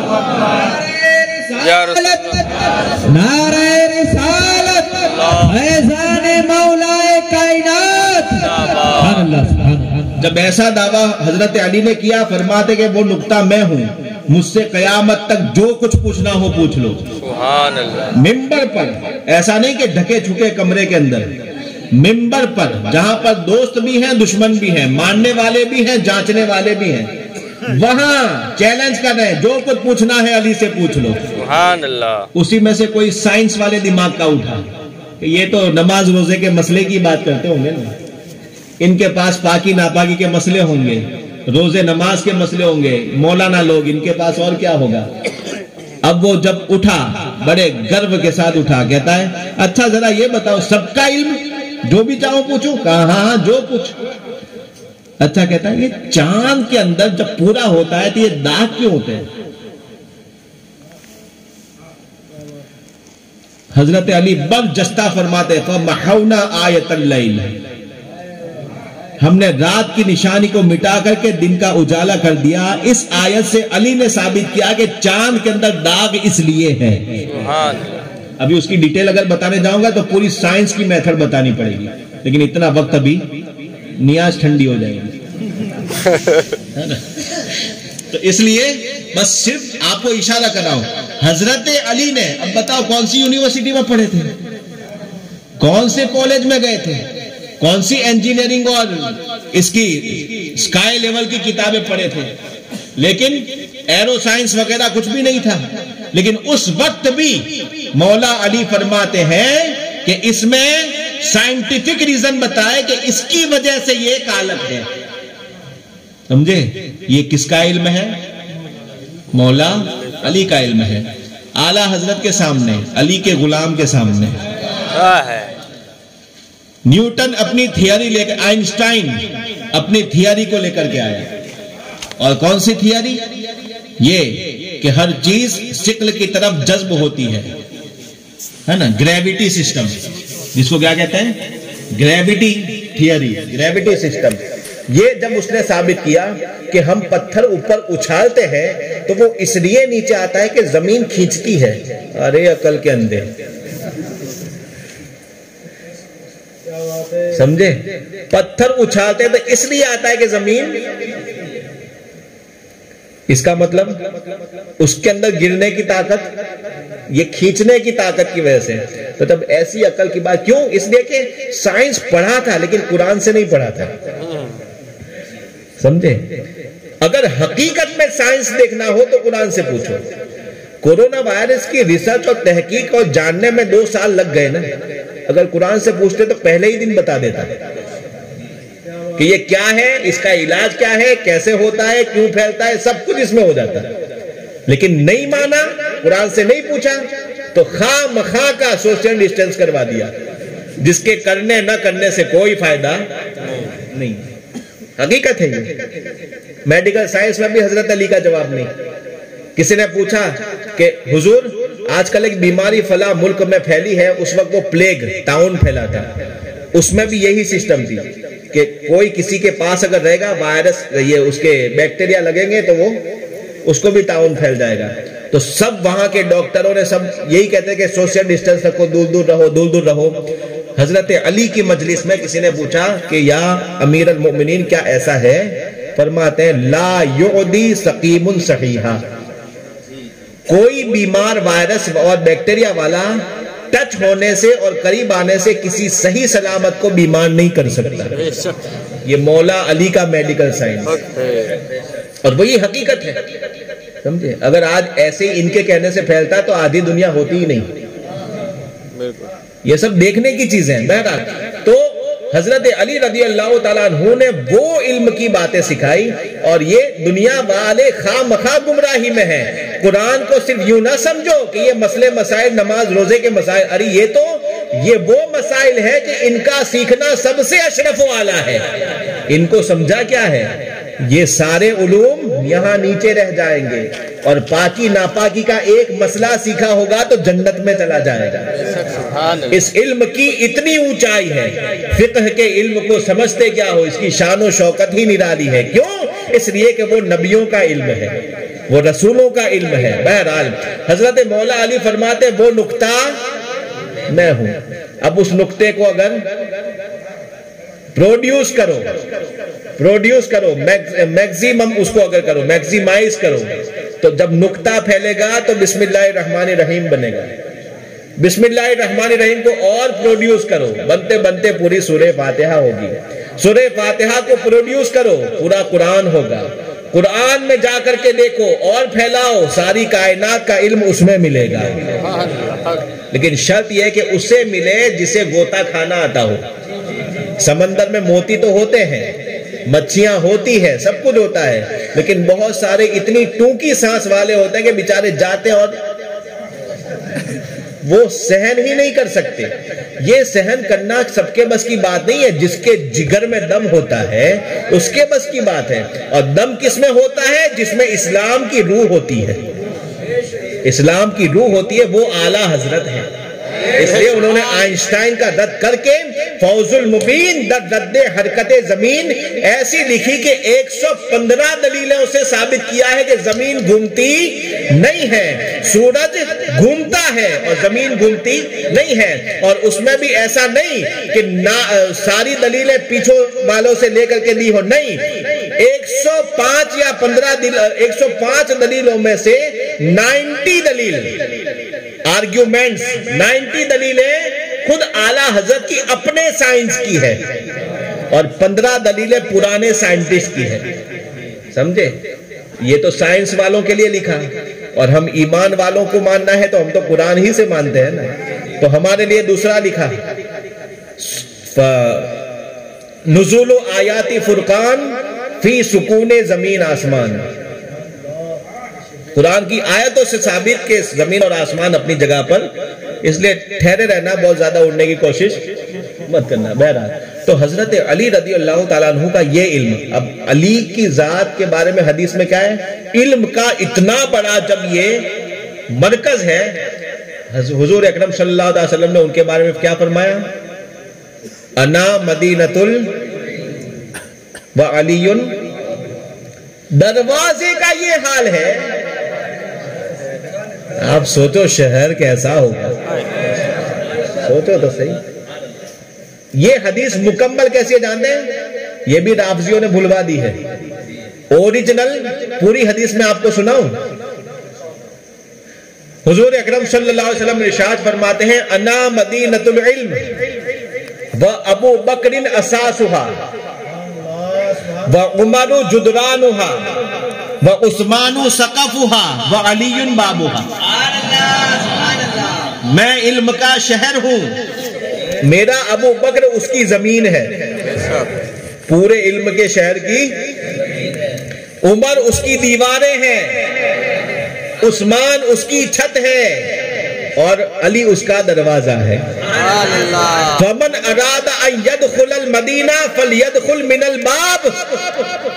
یا رسول نعرہ رسالت فیضان مولا کائنات. سبحان اللہ سبحان اللہ. جب ایسا دعویٰ حضرت علی نے کیا، فرماتے کہ وہ نقطہ میں ہوں، مجھ سے قیامت تک جو کچھ پوچھنا ہو پوچھ لو. سبحان اللہ. ممبر پر، ایسا نہیں کہ ڈھکے چھکے کمرے کے اندر، ممبر پر جہاں پر دوست بھی ہیں دشمن بھی ہیں، ماننے والے بھی ہیں جانچنے والے بھی ہیں، وہاں چیلنج کر رہے ہیں جو کچھ پوچھنا ہے علی سے پوچھ لو. سبحان اللہ. اسی میں سے کوئی سائنس والے دماغ کا اٹھا کہ یہ تو نماز روزے کے مسئلے کی بات کرتے ہوں گے نا، ان کے پاس پاکی ناپاکی کے مسئلے ہوں گے، روزے نماز کے مسئلے ہوں گے، مولانا لوگ، ان کے پاس اور کیا ہوگا. اب وہ جب اٹھا بڑے گرو کے ساتھ اٹھا، کہتا ہے اچھا ذرا یہ بتاؤ سب کا علم جو بھی چاہو پوچھو؟ کہا ہاں جو کچھ. اچھا کہتا ہے یہ چاند کے اندر جب پورا ہوتا ہے تو یہ داغ کیوں ہوتے ہیں؟ حضرت علی برجستہ فرماتے فَمَحَوْنَا آیَةَ اللَّيْلِ، ہم نے رات کی نشانی کو مٹا کر کے دن کا اجالا کر دیا. اس آیت سے علی نے ثابت کیا کہ چاند کے اندر داغ اس لیے ہے. سبحان. ابھی اس کی ڈیٹیل اگر بتانے جاؤں گا تو پوری سائنس کی میتھڈ بتانی پڑے گی، لیکن اتنا وقت ابھی نیاز ٹھنڈی ہو جائے گی. تو اس لیے بس صرف آپ کو اشارہ کر رہا ہوں. حضرت علی نے، اب بتاؤ کون سی یونیورسٹی میں پڑھے تھے، کون سے کالج میں گئے تھے، کون سی انجینئرنگ اور اس کی اسکائی لیول کی کتابیں پڑھے تھے، لیکن ایرو سائنس وغیرہ کچھ بھی نہیں تھا. لیکن اس وقت بھی مولا علی فرماتے ہیں کہ اس میں سائنٹیفک ریزن بتائے کہ اس کی وجہ سے یہ ایک حالت ہے. سمجھے؟ یہ کس کا علم ہے؟ مولا علی کا علم ہے. اعلیٰ حضرت کے سامنے، علی کے غلام کے سامنے. نیوٹن اپنی تھیوری لے کر، آئنسٹائن اپنی تھیوری کو لے کر کے آیا. اور کون سی تھیوری؟ یہ کہ ہر چیز شکل کی طرف جذب ہوتی ہے نا، گریویٹی سسٹم، جس کو کیا کہتے ہیں؟ Gravity theory, gravity system. یہ جب اس نے ثابت کیا کہ ہم پتھر اوپر اچھالتے ہیں تو وہ اس لیے نیچے آتا ہے کہ زمین کھینچتی ہے. ارے عقل کے اندھے، سمجھے؟ پتھر اچھالتے ہیں تو اس لیے آتا ہے کہ زمین، اس کا مطلب اس کے اندر گرنے کی طاقت، یہ کھینچنے کی طاقت کی وجہ سے. تو تب ایسی عقل کی بات کیوں؟ اس لیے کہ سائنس پڑھا تھا لیکن قرآن سے نہیں پڑھا تھا. سمجھے؟ اگر حقیقت میں سائنس دیکھنا ہو تو قرآن سے پوچھو. کورونا وائرس کی ریسرچ اور تحقیق اور جاننے میں 2 سال لگ گئے نا. اگر قرآن سے پوچھتے تو پہلے ہی دن بتا دیتا کہ یہ کیا ہے، اس کا علاج کیا ہے، کیسے ہوتا ہے، کیوں پھیلتا ہے، سب کچھ اس میں ہو جاتا. لیکن نہیں مانا، قرآن سے نہیں پوچھا تو خواہ مخواہ کا سوشل ڈسٹینس کروا دیا، جس کے کرنے نہ کرنے سے کوئی فائدہ نہیں. حقیقت ہے یہ. میڈیکل سائنس میں بھی حضرت علی کا جواب نہیں. کسی نے پوچھا کہ حضور آج کل ایک بیماری فلاں ملک میں پھیلی ہے، اس وقت وہ پلیگ، طاعون پھیلا تھا، اس میں بھی یہی سسٹم تھی کہ کوئی کسی کے پاس اگر رہے گا، وائرس یہ اس کے بیکٹیریا لگیں گے تو وہ اس کو بھی طاعون پھیل جائے گا. تو سب وہاں کے ڈاکٹروں نے سب یہی کہتے ہیں کہ سوشل ڈسٹینس رکھو، دور دور رہو، دور دور رہو. حضرت علی کی مجلس میں کسی نے پوچھا کہ یا امیر المؤمنین کیا ایسا ہے؟ فرماتے ہیں لا یعدی سقیم صحیحا، کوئی بیمار وائرس اور بیکٹیریا والا ٹچ ہونے سے اور قریب آنے سے کسی صحیح سلامت کو بیمار نہیں کر سکتا. یہ مولا علی کا میڈیکل سائنس، اور وہی حقیقت ہے. سمجھے؟ اگر آج ایسے ان کے کہنے سے پھیلتا تو آدھی دنیا ہوتی ہی نہیں. بالکل یہ سب دیکھنے کی چیزیں ہیں. بہرحال تو حضرت علی رضی اللہ تعالیٰ عنہ نے وہ علم کی باتیں سکھائی، اور یہ دنیا والے خواہ مخواہ گمراہی میں ہیں. قرآن کو صرف یوں نہ سمجھو کہ یہ مسئلے مسائل نماز روزے کے مسائل، ارے یہ وہ مسائل ہے کہ ان کا سیکھنا سب سے اشرف و اعلیٰ ہے. ان کو سمجھا کیا ہے؟ یہ سارے علوم یہاں نیچے رہ جائیں گے، اور پاکی ناپاکی کا ایک مسئلہ سیکھا ہوگا تو جنت میں چلا جائے گا. اس علم کی اتنی اونچائی ہے، فقہ کے علم کو سمجھتے کیا ہو، اس کی شان و شوکت ہی نرالی ہے. کیوں؟ اس لیے کہ وہ نبیوں کا علم ہے، وہ رسولوں کا علم ہے. بہرحال حضرت مولا علی فرماتے وہ نقطہ میں ہوں. اب اس نقطے کو اگر پروڈیوس کرو میکزیمم اس کو اگر کرو، میکزیمائز کرو، تو جب نقطہ پھیلے گا تو بسم اللہ الرحمن الرحیم بنے گا. بسم اللہ الرحمن الرحیم کو اور پروڈیوس کرو، بنتے بنتے پوری سورہ فاتحہ ہوگی. سورہ فاتحہ کو پروڈیوس کرو، پورا قرآن ہوگا. قرآن میں جا کر کے دیکھو اور پھیلاؤ، ساری کائنات کا علم اس میں ملے گا. لیکن شرط یہ ہے کہ اسے ملے جسے غوطہ کھانا آتا ہو. سمندر میں موتی تو ہوتے ہیں، مچھیاں ہوتی ہے، سب کچھ ہوتا ہے، لیکن بہت سارے اتنی ٹونکی سانس والے ہوتے ہیں کہ بیچارے جاتے ہیں اور وہ سہن ہی نہیں کر سکتے. یہ سہن کرنا سب کے بس کی بات نہیں ہے. جس کے جگر میں دم ہوتا ہے اس کے بس کی بات ہے. اور دم کس میں ہوتا ہے؟ جس میں اسلام کی روح ہوتی ہے. اسلام کی روح ہوتی ہے، وہ اعلیٰ حضرت ہے. اس لیے انہوں نے آئنسٹائن کا رد کر کے فوز المبین در رد حرکت زمین ایسی لکھی کہ 115 دلیلوں سے ثابت کیا ہے کہ زمین گھومتی نہیں ہے، سورج گھومتا ہے اور زمین گھومتی نہیں ہے. اور اس میں بھی ایسا نہیں کہ ساری دلیلیں پیچھوں والوں سے لے کر کے دی ہو، نہیں. 105 یا 105 دلیلوں میں سے 90 دلیل آرگیومنٹس، 90 دلیلیں خود اعلیٰ حضرت کی اپنے سائنس کی ہے، اور 15 دلیلیں پرانے سائنٹسٹ کی ہے. سمجھے؟ یہ تو سائنس والوں کے لیے لکھا، اور ہم ایمان والوں کو ماننا ہے تو ہم تو قرآن ہی سے مانتے ہیں نا. تو ہمارے لیے دوسرا لکھا، نزول آیات فرقان فی سکون زمین آسمان. قرآن کی آیتوں سے ثابت کہ زمین اور آسمان اپنی جگہ پر، اس لیے ٹھہرے رہنا، بہت زیادہ اڑنے کی کوشش مت کرنا. بہرحال تو حضرت علی رضی اللہ تعالیٰ عنہ کا یہ علم. اب علی کی ذات کے بارے میں حدیث میں کیا ہے؟ علم کا اتنا بڑا جب یہ مرکز ہے، حضور اکرم صلی اللہ علیہ وسلم نے ان کے بارے میں کیا فرمایا؟ انا مدینۃ و علی، دروازے کا یہ حال ہے. آپ سوچو شہر کیسا ہوگا، سوچو تو صحیح. یہ حدیث مکمل کیسی ہے جانتے ہیں؟ یہ بھی رافضیوں نے بھلوا دی ہے. اوریجنل پوری حدیث میں آپ کو سناؤں. حضور اکرم صلی اللہ علیہ وسلم ارشاد فرماتے ہیں، انا مدینۃ العلم و ابو بکر اساسها و عمر جدرانها و عثمان سقفها و علی بابها. میں علم کا شہر ہوں، میرا ابو بکر اس کی زمین ہے، پورے علم کے شہر کی. عمر اس کی دیواریں ہیں، عثمان اس کی چھت ہے، اور علی اس کا دروازہ ہے. فمن اراد ان يدخل المدینہ فلیدخل من الباب.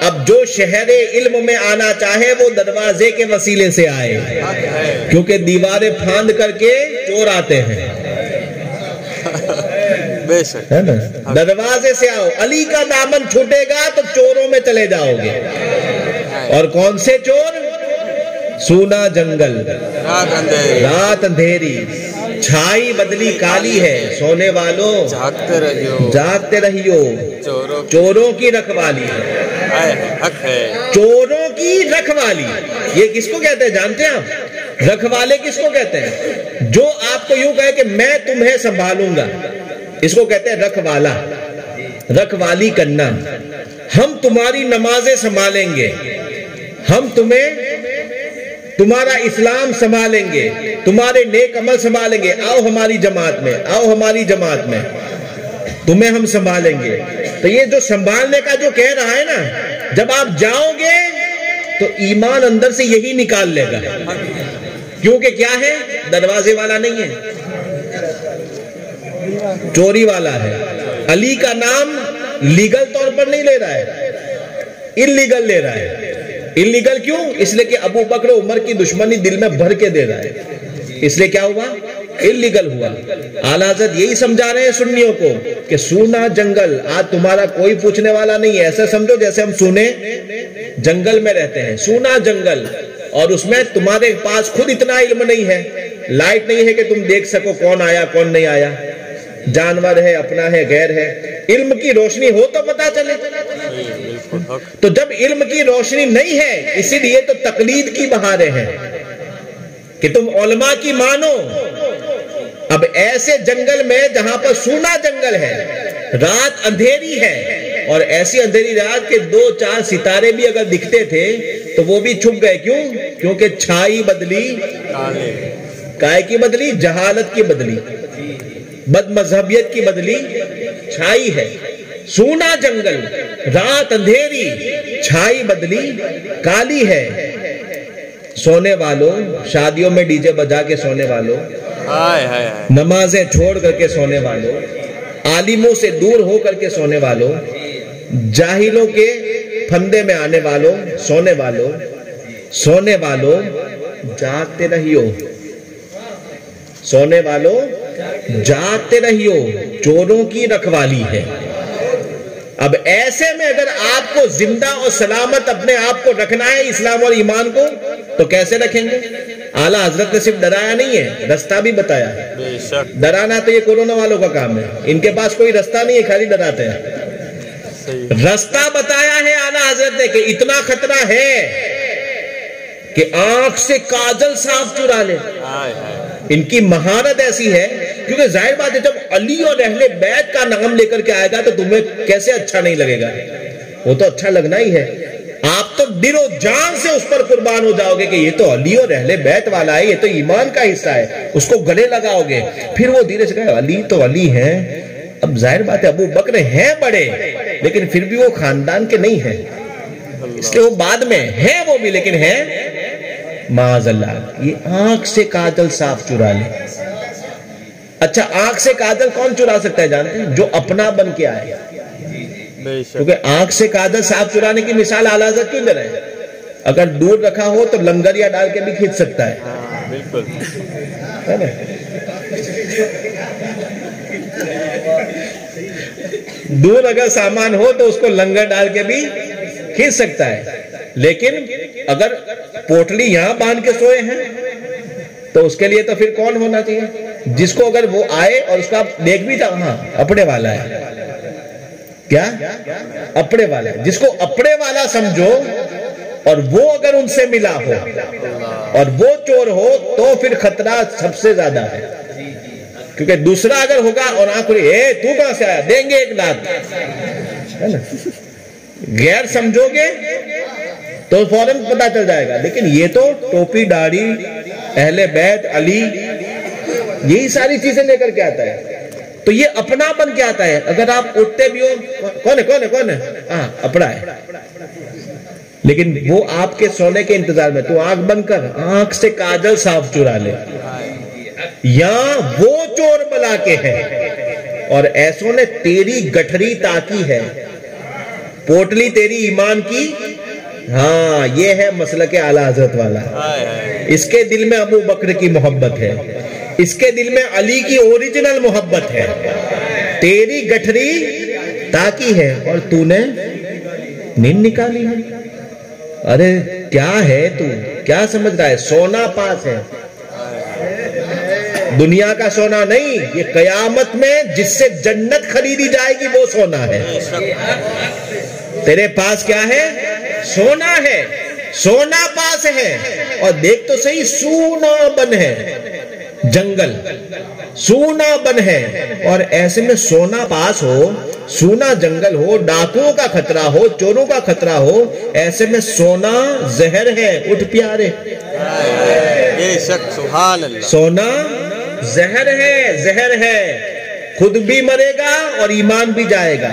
اب جو شہر علم میں آنا چاہے وہ دروازے کے وسیلے سے آئے، کیونکہ دیواریں پھاند کر کے چور آتے ہیں. دروازے سے آؤ. علی کا دامن چھوٹے گا تو چوروں میں چلے جاؤ گے. اور کون سے چور؟ سونا جنگل، رات اندھیری، چھائی بدلی کالی ہے، سونے والوں جاگتے رہیو، چوروں کی رکھوالی ہے. چوروں کی رکھوالی یہ کس کو کہتے ہیں جانتے ہیں آپ؟ رکھوالے کس کو کہتے ہیں؟ جو آپ کو یوں کہے کہ میں تمہیں سنبھالوں گا، اس کو کہتے ہیں رکھوالا. رکھوالی کرنا. ہم تمہاری نمازیں سنبھالیں گے، ہم تمہیں تمہارا اسلام سنبھالیں گے، تمہارے نیک عمل سنبھالیں گے، آؤ ہماری جماعت میں، آؤ ہماری جماعت میں، تمہیں ہم سنبھالیں گے۔ تو یہ جو سنبھالنے کا جو کہہ رہا ہے نا، جب آپ جاؤ گے تو ایمان اندر سے یہی نکال لے گا، کیونکہ کیا ہے؟ دروازے والا نہیں ہے، چوری والا ہے۔ علی کا نام لیگل طور پر نہیں لے رہا ہے، انلیگل لے رہا ہے۔ انلیگل کیوں؟ اس لیے کہ ابو بکر عمر کی دشمنی دل میں بھر کے دے رہا ہے، اس لیے کیا ہوا؟ انلیگل ہوا۔ اعلیٰ حضرت یہی سمجھا رہے ہیں سنیوں کو کہ سونا جنگل، آج تمہارا کوئی پوچھنے والا نہیں ہے، ایسا سمجھو جیسے ہم سونے جنگل میں رہتے ہیں، سونا جنگل، اور اس میں تمہارے پاس خود اتنا علم نہیں ہے، لائٹ نہیں ہے کہ تم دیکھ سکو کون آیا کون نہیں آیا، جانور ہے، اپنا ہے، غیر ہے۔ علم کی روشنی ہو تو پتا چلے۔ تو جب علم کی روشنی نہیں ہے، اسی لیے تو تقلید کی بہاریں ہیں کہ تم علماء کی مانو۔ اب ایسے جنگل میں جہاں پر سونا جنگل ہے، رات اندھیری ہے، اور ایسی اندھیری رات کے 2-4 ستارے بھی اگر دکھتے تھے تو وہ بھی چھپ گئے۔ کیوں؟ کیونکہ چھائی بدلی، کائے کی بدلی؟ جہالت کی بدلی، بد مذہبیت کی بدلی چھائی ہے۔ سونا جنگل، رات اندھیری، چھائی بدلی کالی ہے۔ سونے والوں، شادیوں میں ڈی جے بجا کے سونے والوں، نمازیں چھوڑ کر کے سونے والوں، عالموں سے دور ہو کر کے سونے والوں، جاہلوں کے پھندے میں آنے والوں، سونے والوں، سونے والوں جاگتے رہیو، سونے والوں جاگتے رہیو، چوروں کی رکھوالی ہے۔ اب ایسے میں اگر آپ کو زندہ اور سلامت اپنے آپ کو رکھنا ہے، اسلام اور ایمان کو، تو کیسے رکھیں گے؟ اعلیٰ حضرت نے صرف ڈرایا نہیں ہے، رستہ بھی بتایا ہے۔ ڈرانا تو یہ کورونا والوں کا کام ہے، ان کے پاس کوئی رستہ نہیں ہے، خالی ڈراتے ہیں۔ رستہ بتایا ہے اعلیٰ حضرت نے کہ اتنا خطرہ ہے کہ آنکھ سے کاجل صاف چرا لے۔ ان کی مہارت ایسی ہے، کیونکہ ظاہر بات ہے جب علی اور اہل بیت کا نام لے کر کے آئے گا تو تمہیں کیسے اچھا نہیں لگے گا؟ وہ تو اچھا لگنا ہی ہے۔ آپ تو دل و جان سے اس پر قربان ہو جاؤ گے کہ یہ تو علی اور اہل بیت والا ہے، یہ تو ایمان کا حصہ ہے، اس کو گلے لگاؤ گے۔ پھر وہ دھیرے سے کہے علی تو علی ہیں۔ اب ظاہر بات ہے ابو بکر ہیں بڑے، لیکن پھر بھی وہ خاندان کے نہیں ہیں، اس لیے وہ بعد میں ہیں، وہ بھی لیکن ہیں معاذ اللہ۔ یہ آنکھ سے کاجل صاف چرا لے۔ اچھا آنکھ سے کاجل کون چرا سکتا ہے جانتے ہیں؟ جو اپنا بن کے آئے، کیونکہ آنکھ سے کاجل صاف چرانے کی مثال اعلیٰ حضرت کیوں دے رہے ہیں؟ اگر دور رکھا ہو تو لنگریا ڈال کے بھی کھینچ سکتا ہے، ہے نا؟ دور اگر سامان ہو تو اس کو لنگر ڈال کے بھی کھینچ سکتا ہے، لیکن اگر پوٹلی یہاں باندھ کے سوئے ہیں تو اس کے لیے تو پھر کون ہونا چاہیے؟ جس کو اگر وہ آئے اور اس کا دیکھ بھی تھا، ہاں اپنے والا ہے، کیا اپنے والا ہے، جس کو اپنے والا سمجھو، اور وہ اگر ان سے ملا ہو اور وہ چور ہو تو پھر خطرہ سب سے زیادہ ہے، کیونکہ دوسرا اگر ہوگا اور آنکھ کھلی، اے تو کہاں سے آیا، دیں گے ایک لات، ہے نا؟ غیر سمجھو گے تو فوراً پتا چل جائے گا، لیکن یہ تو ٹوپی داڑھی اہل بیت علی یہی ساری چیزیں لے کر کے آتا ہے، تو یہ اپنا بن کے آتا ہے۔ اگر آپ اٹھتے بھی ہو، کون ہے ہاں اپنا ہے، لیکن وہ آپ کے سونے کے انتظار میں، تو آنکھ بند کر، آنکھ سے کاجل صاف چرا لے، یا وہ چور بلا کے ہیں اور ایسوں نے تیری گٹھری تاکی ہے، پوٹلی تیری ایمان کی، ہاں یہ ہے مسلک اعلیٰ حضرت والا۔ اس کے دل میں ابو بکر کی محبت ہے، اس کے دل میں علی کی اوریجنل محبت ہے، تیری گٹھری تاکی ہے اور تو نے نیند نکالی ہے۔ ارے کیا ہے تو کیا سمجھ رہا ہے؟ سونا پاس ہے، دنیا کا سونا نہیں، یہ قیامت میں جس سے جنت خریدی جائے گی وہ سونا ہے۔ تیرے پاس کیا ہے؟ سونا ہے، سونا پاس ہے، اور دیکھ تو صحیح سونا بن ہے، جنگل سونا بن ہے، اور ایسے میں سونا پاس ہو، سونا جنگل ہو، ڈاکوؤں کا خطرہ ہو، چوروں کا خطرہ ہو، ایسے میں سونا زہر ہے، اٹھ پیارے، بے شک سبحان اللہ. سونا زہر ہے خود بھی مرے گا اور ایمان بھی جائے گا.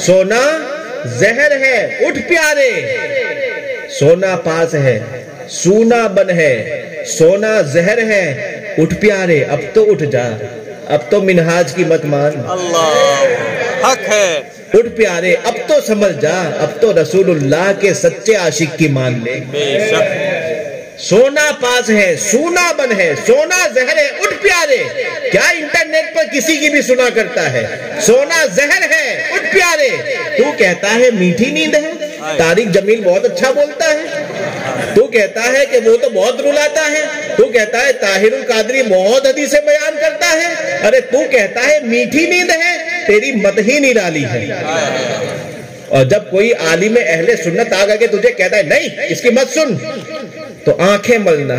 سونا زہر ہے اٹھ پیارے، سونا پاس ہے سونا بن ہے. سونا زہر ہے اٹھ پیارے، اب تو اٹھ جا، اب تو منہاج کی مت مان. اللہ حق ہے. اٹھ پیارے اب تو سمجھ جا، اب تو رسول اللہ کے سچے عاشق کی مان لے. بے شک. سونا پاس ہے سونا بن ہے، سونا زہر ہے اٹھ پیارے. کیا انٹرنیٹ پر کسی کی بھی سنا کرتا ہے؟ سونا زہر ہے اٹھ پیارے. تو کہتا ہے میٹھی نیند ہے، طارق جمیل بہت اچھا بولتا ہے. تو کہتا ہے کہ وہ تو بہت رلاتا ہے. تو کہتا ہے طاہر القادری بہت حدیثیں بیان کرتا ہے. ارے تو کہتا ہے میٹھی نیند ہے، تیری مت ہی نہیں ڈالی ہے. اور جب کوئی عالم اہل سنت آگا کہ تجھے کہتا ہے نہیں اس کی مت سن، تو آنکھیں ملنا.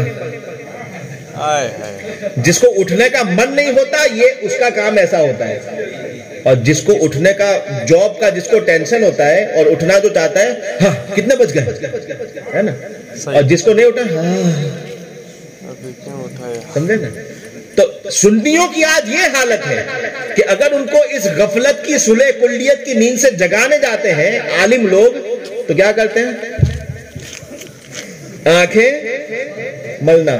جس کو اٹھنے کا من نہیں ہوتا یہ اس کا کام ایسا ہوتا ہے. اور جس کو اٹھنے کا جاب کا جس کو ٹینشن ہوتا ہے اور اٹھنا جو چاہتا ہے ہاں کتنے بج گئے ہے نا، اور جس کو نہیں اٹھا ہاں سمجھے نا. تو سنیوں کی آج یہ حالت ہے کہ اگر ان کو اس غفلت کی صلح کلیت کی نیند سے جگانے جاتے ہیں عالم لوگ تو کیا کرتے ہیں؟ آنکھیں ملنا،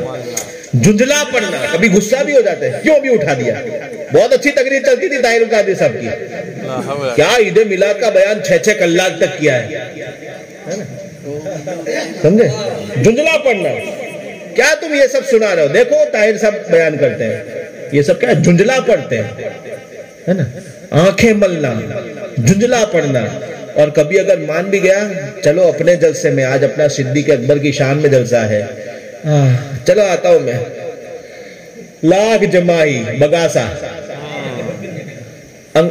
جھنجھلا پڑنا، کبھی غصہ بھی ہو جاتے ہیں کیوں بھی اٹھا دیا. بہت اچھی تقریر چلتی تھی طاہر القادری صاحب کی، کیا عید میلاد کا بیان 6 کلاک تک کیا ہے سمجھے. جھنجھلا پڑنا، کیا تم یہ سب سنا رہے ہو؟ دیکھو طاہر صاحب بیان کرتے ہیں یہ سب کیا جھنجھلا پڑتے ہیں ہے نا. آنکھیں ملنا، جھنجھلا پڑنا. اور کبھی اگر مان بھی گیا چلو اپنے جلسے میں، آج اپنا صدیق اکبر کی شان میں جلسہ ہے، چلو آتا ہوں میں، لاکھ جمائی بگاسا.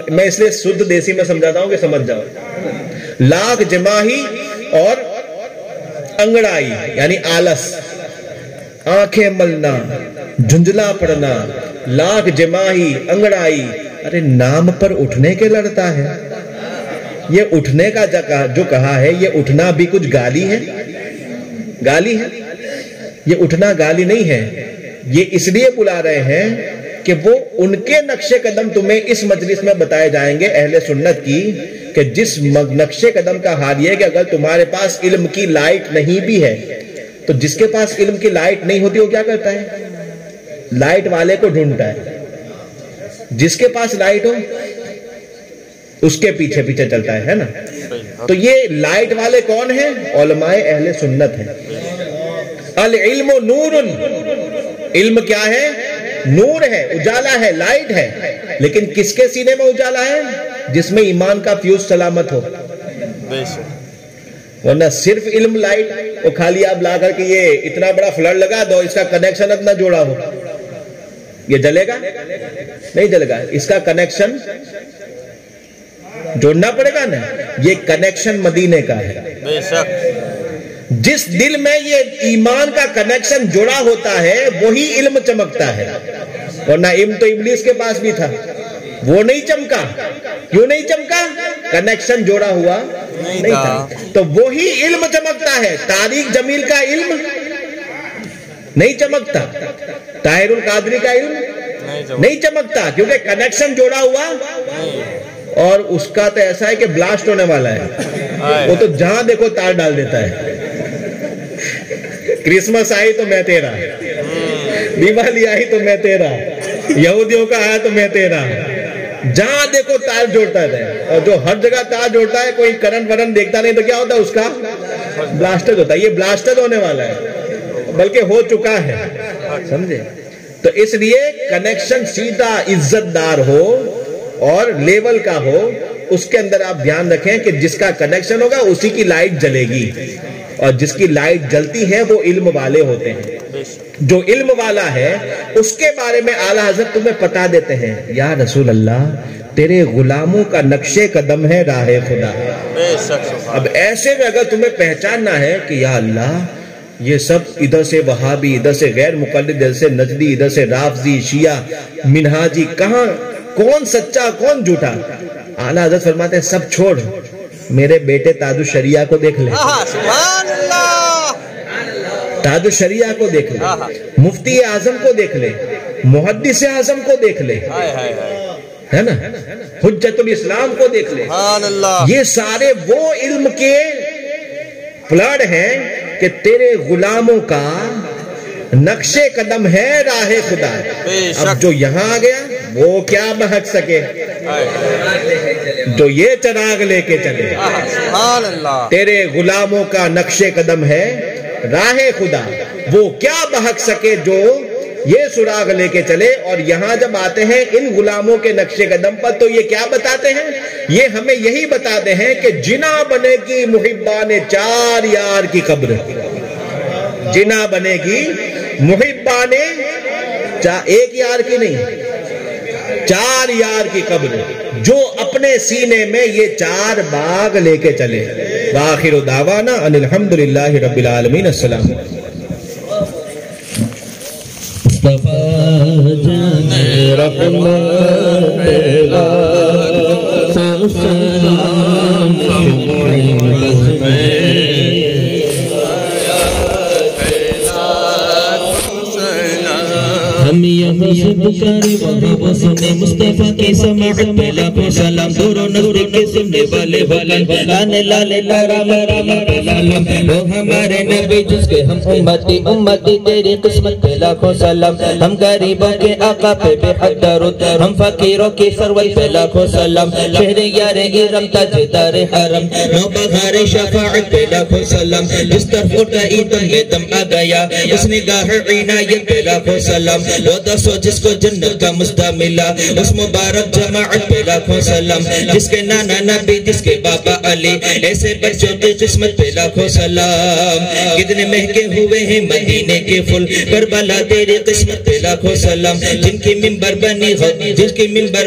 میں اس لیے سدھ دیسی میں سمجھاتا ہوں کہ سمجھ جاؤ. لاکھ جماہی اور انگڑائی یعنی آلس. آنکھیں ملنا، جھنجھلا پڑنا، لاکھ جماہی انگڑائی. ارے نام پر اٹھنے کے لڑتا ہے. یہ اٹھنے کا جو کہا ہے یہ اٹھنا بھی کچھ گالی ہے؟ گالی ہے یہ اٹھنا؟ گالی نہیں ہے. یہ اس لیے بلا رہے ہیں کہ وہ ان کے نقش قدم تمہیں اس مجلس میں بتائے جائیں گے اہل سنت کی، کہ جس نقش قدم کا حال یہ ہے کہ اگر تمہارے پاس علم کی لائٹ نہیں بھی ہے تو جس کے پاس علم کی لائٹ نہیں ہوتی وہ کیا کرتا ہے؟ لائٹ والے کو ڈھونڈتا ہے. جس کے پاس لائٹ ہو اس کے پیچھے پیچھے چلتا ہے نا. تو یہ لائٹ والے کون ہیں؟ علماء اہل سنت ہیں. العلم نور، علم کیا ہے؟ نور ہے، اجالا ہے، لائٹ ہے. لیکن کس کے سینے میں اجالا ہے؟ جس میں ایمان کا فیوز سلامت ہو. ورنہ صرف علم لائٹ وہ خالی آپ لا کر کے یہ اتنا بڑا فلڈ لگا دو، اس کا کنیکشن اتنا جوڑا ہو، یہ جلے گا؟ نہیں جلے گا. اس کا کنیکشن جوڑنا پڑے گا نا. یہ کنیکشن مدینے کا ہے. بے شک. جس دل میں یہ ایمان کا کنیکشن جڑا ہوتا ہے وہی علم چمکتا ہے. ورنہ علم تو ابلیس کے پاس بھی تھا، وہ نہیں چمکا. کیوں نہیں چمکا؟ کنیکشن جوڑا ہوا نہیں تھا. تو وہی علم چمکتا ہے. طارق جمیل کا علم نہیں چمکتا، طاہر القادری کا علم نہیں چمکتا، کیونکہ کنیکشن جوڑا ہوا. اور اس کا تو ایسا ہے کہ بلاسٹ ہونے والا ہے، وہ تو جہاں دیکھو تار ڈال دیتا ہے. کرسمس آئی تو میں تیرا، دیوالی آئی تو میں تیرا، یہودیوں کا آیا تو میں تیرا. جہاں دیکھو تار جوڑتا ہے. اور جو ہر جگہ تار جوڑتا ہے کوئی کرنٹ ورنٹ دیکھتا نہیں تو کیا ہوتا ہے؟ اس کا بلاسٹر ہوتا ہے. یہ بلاسٹر ہونے والا ہے، بلکہ ہو چکا ہے. سمجھے؟ تو اس لیے کنیکشن سیدھا عزت دار ہو اور لیول کا ہو. اس کے اندر آپ دھیان رکھیں کہ جس کا کنیکشن ہوگا اسی کی لائٹ جلے گی. اور جس کی لائٹ جلتی ہے وہ علم والے ہوتے ہیں. جو علم والا ہے اس کے بارے میں اعلیٰ حضرت تمہیں بتا دیتے ہیں، یا رسول اللہ تیرے غلاموں کا نقش قدم ہے راہ خدا. اب ایسے میں اگر تمہیں پہچاننا ہے کہ یا اللہ یہ سب ادھر سے وہابی، ادھر سے غیر مقلد، ادھر سے نجدی، ادھر سے رافضی، شیعہ، منہاجی، کہاں کون سچا کون جھوٹا؟ اعلیٰ حضرت فرماتے ہیں سب چھوڑ، میرے بیٹے تاج الشریعہ کو دیکھ لے. تاج الشریعہ کو دیکھ لے، مفتی اعظم کو دیکھ لے، محدث اعظم کو دیکھ لے، ہے نا، حجت الاسلام کو دیکھ لے. سبحان اللہ. یہ سارے وہ علم کے پلاڑ ہیں کہ تیرے غلاموں کا نقش قدم ہے راہ خدا. اب جو یہاں آ گیا وہ کیا بہک سکے، جو یہ چراغ لے کے چلے. سبحان اللہ. تیرے غلاموں کا نقش قدم ہے راہ خدا، وہ کیا بہک سکے جو یہ سراغ لے کے چلے. اور یہاں جب آتے ہیں ان غلاموں کے نقش قدم پر تو یہ کیا بتاتے ہیں؟ یہ ہمیں یہی بتاتے ہیں کہ جنا بنے گی محبان چار یار کی قبر. جنا بنے گی محبان ایک یار کی نہیں، چار یار کی قبر، جو اپنے سینے میں یہ چار باغ لے کے چلے. وآخر دعوانا ان الحمدللہ رب العالمین. السلام علیکم. ہم یہاں سے پکارے وہاں وہ سنے مصطفیٰ کی سماعت پہ لاکھوں سلام. دور و نزدیک کے سننے والے بلند آنے لالے لرام رام رام. وہ ہمارے نبی جس کے ہم امتی تیری قسمت پہ لاکھوں سلام. ہم غریبوں کے آقا پہ بے حد درود، ہم فقیروں کی سروت پہ لاکھوں سلام. شہر یار ارم تاجدار حرم، نو بہار شفاعت پہ لاکھوں سلام. جس طرف اٹھائی دم میں دم آ گیا، اس نگاہ عنایت پہ لاکھوں سلام. وہ دسو جس کو جنت کا مستہ ملا، اس مبارک جماعت پہ لاکھوں سلام. جس کے نانا نبی جس کے بابا علی، ایسے بچوں کی قسمت پہ لاکھوں سلام. کتنے مہکے ہوئے ہیں مدینے کے پھول، کربلا تیری قسمت پہ لاکھوں سلام. جن کی منبر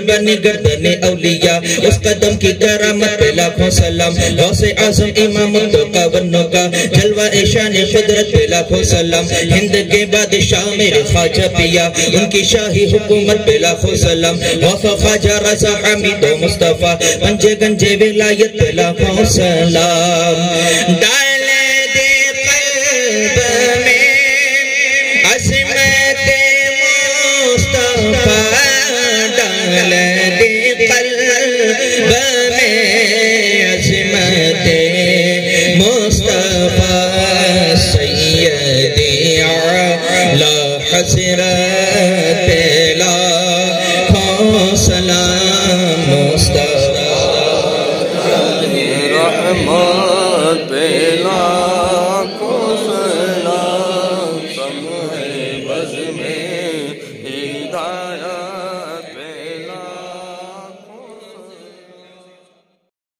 بنی گردن اولیاء، اس قدم کی کرامت پہ لاکھوں سلام. غوث اعظم امام التقا ونوں کا جلوہ شان قدرت پہ لاکھوں سلام. ہند کے بادشاہ میرے خواجہ پیا، ان کی شاہی حکومت پہ لاکھوں سلام. غوث خواجہ رضا حمید و مصطفیٰ، پنجے گنجے ولایت پہ لاکھوں سلام. ڈال دے قلب میں عظمت مصطفیٰ، ڈال دے قلب میں عظمت مصطفیٰ. سیدی اعلی حضرت لاکھوں سلام. مصطفیٰ رحمت پہ لاکھوں سلام. سمجھ بز میں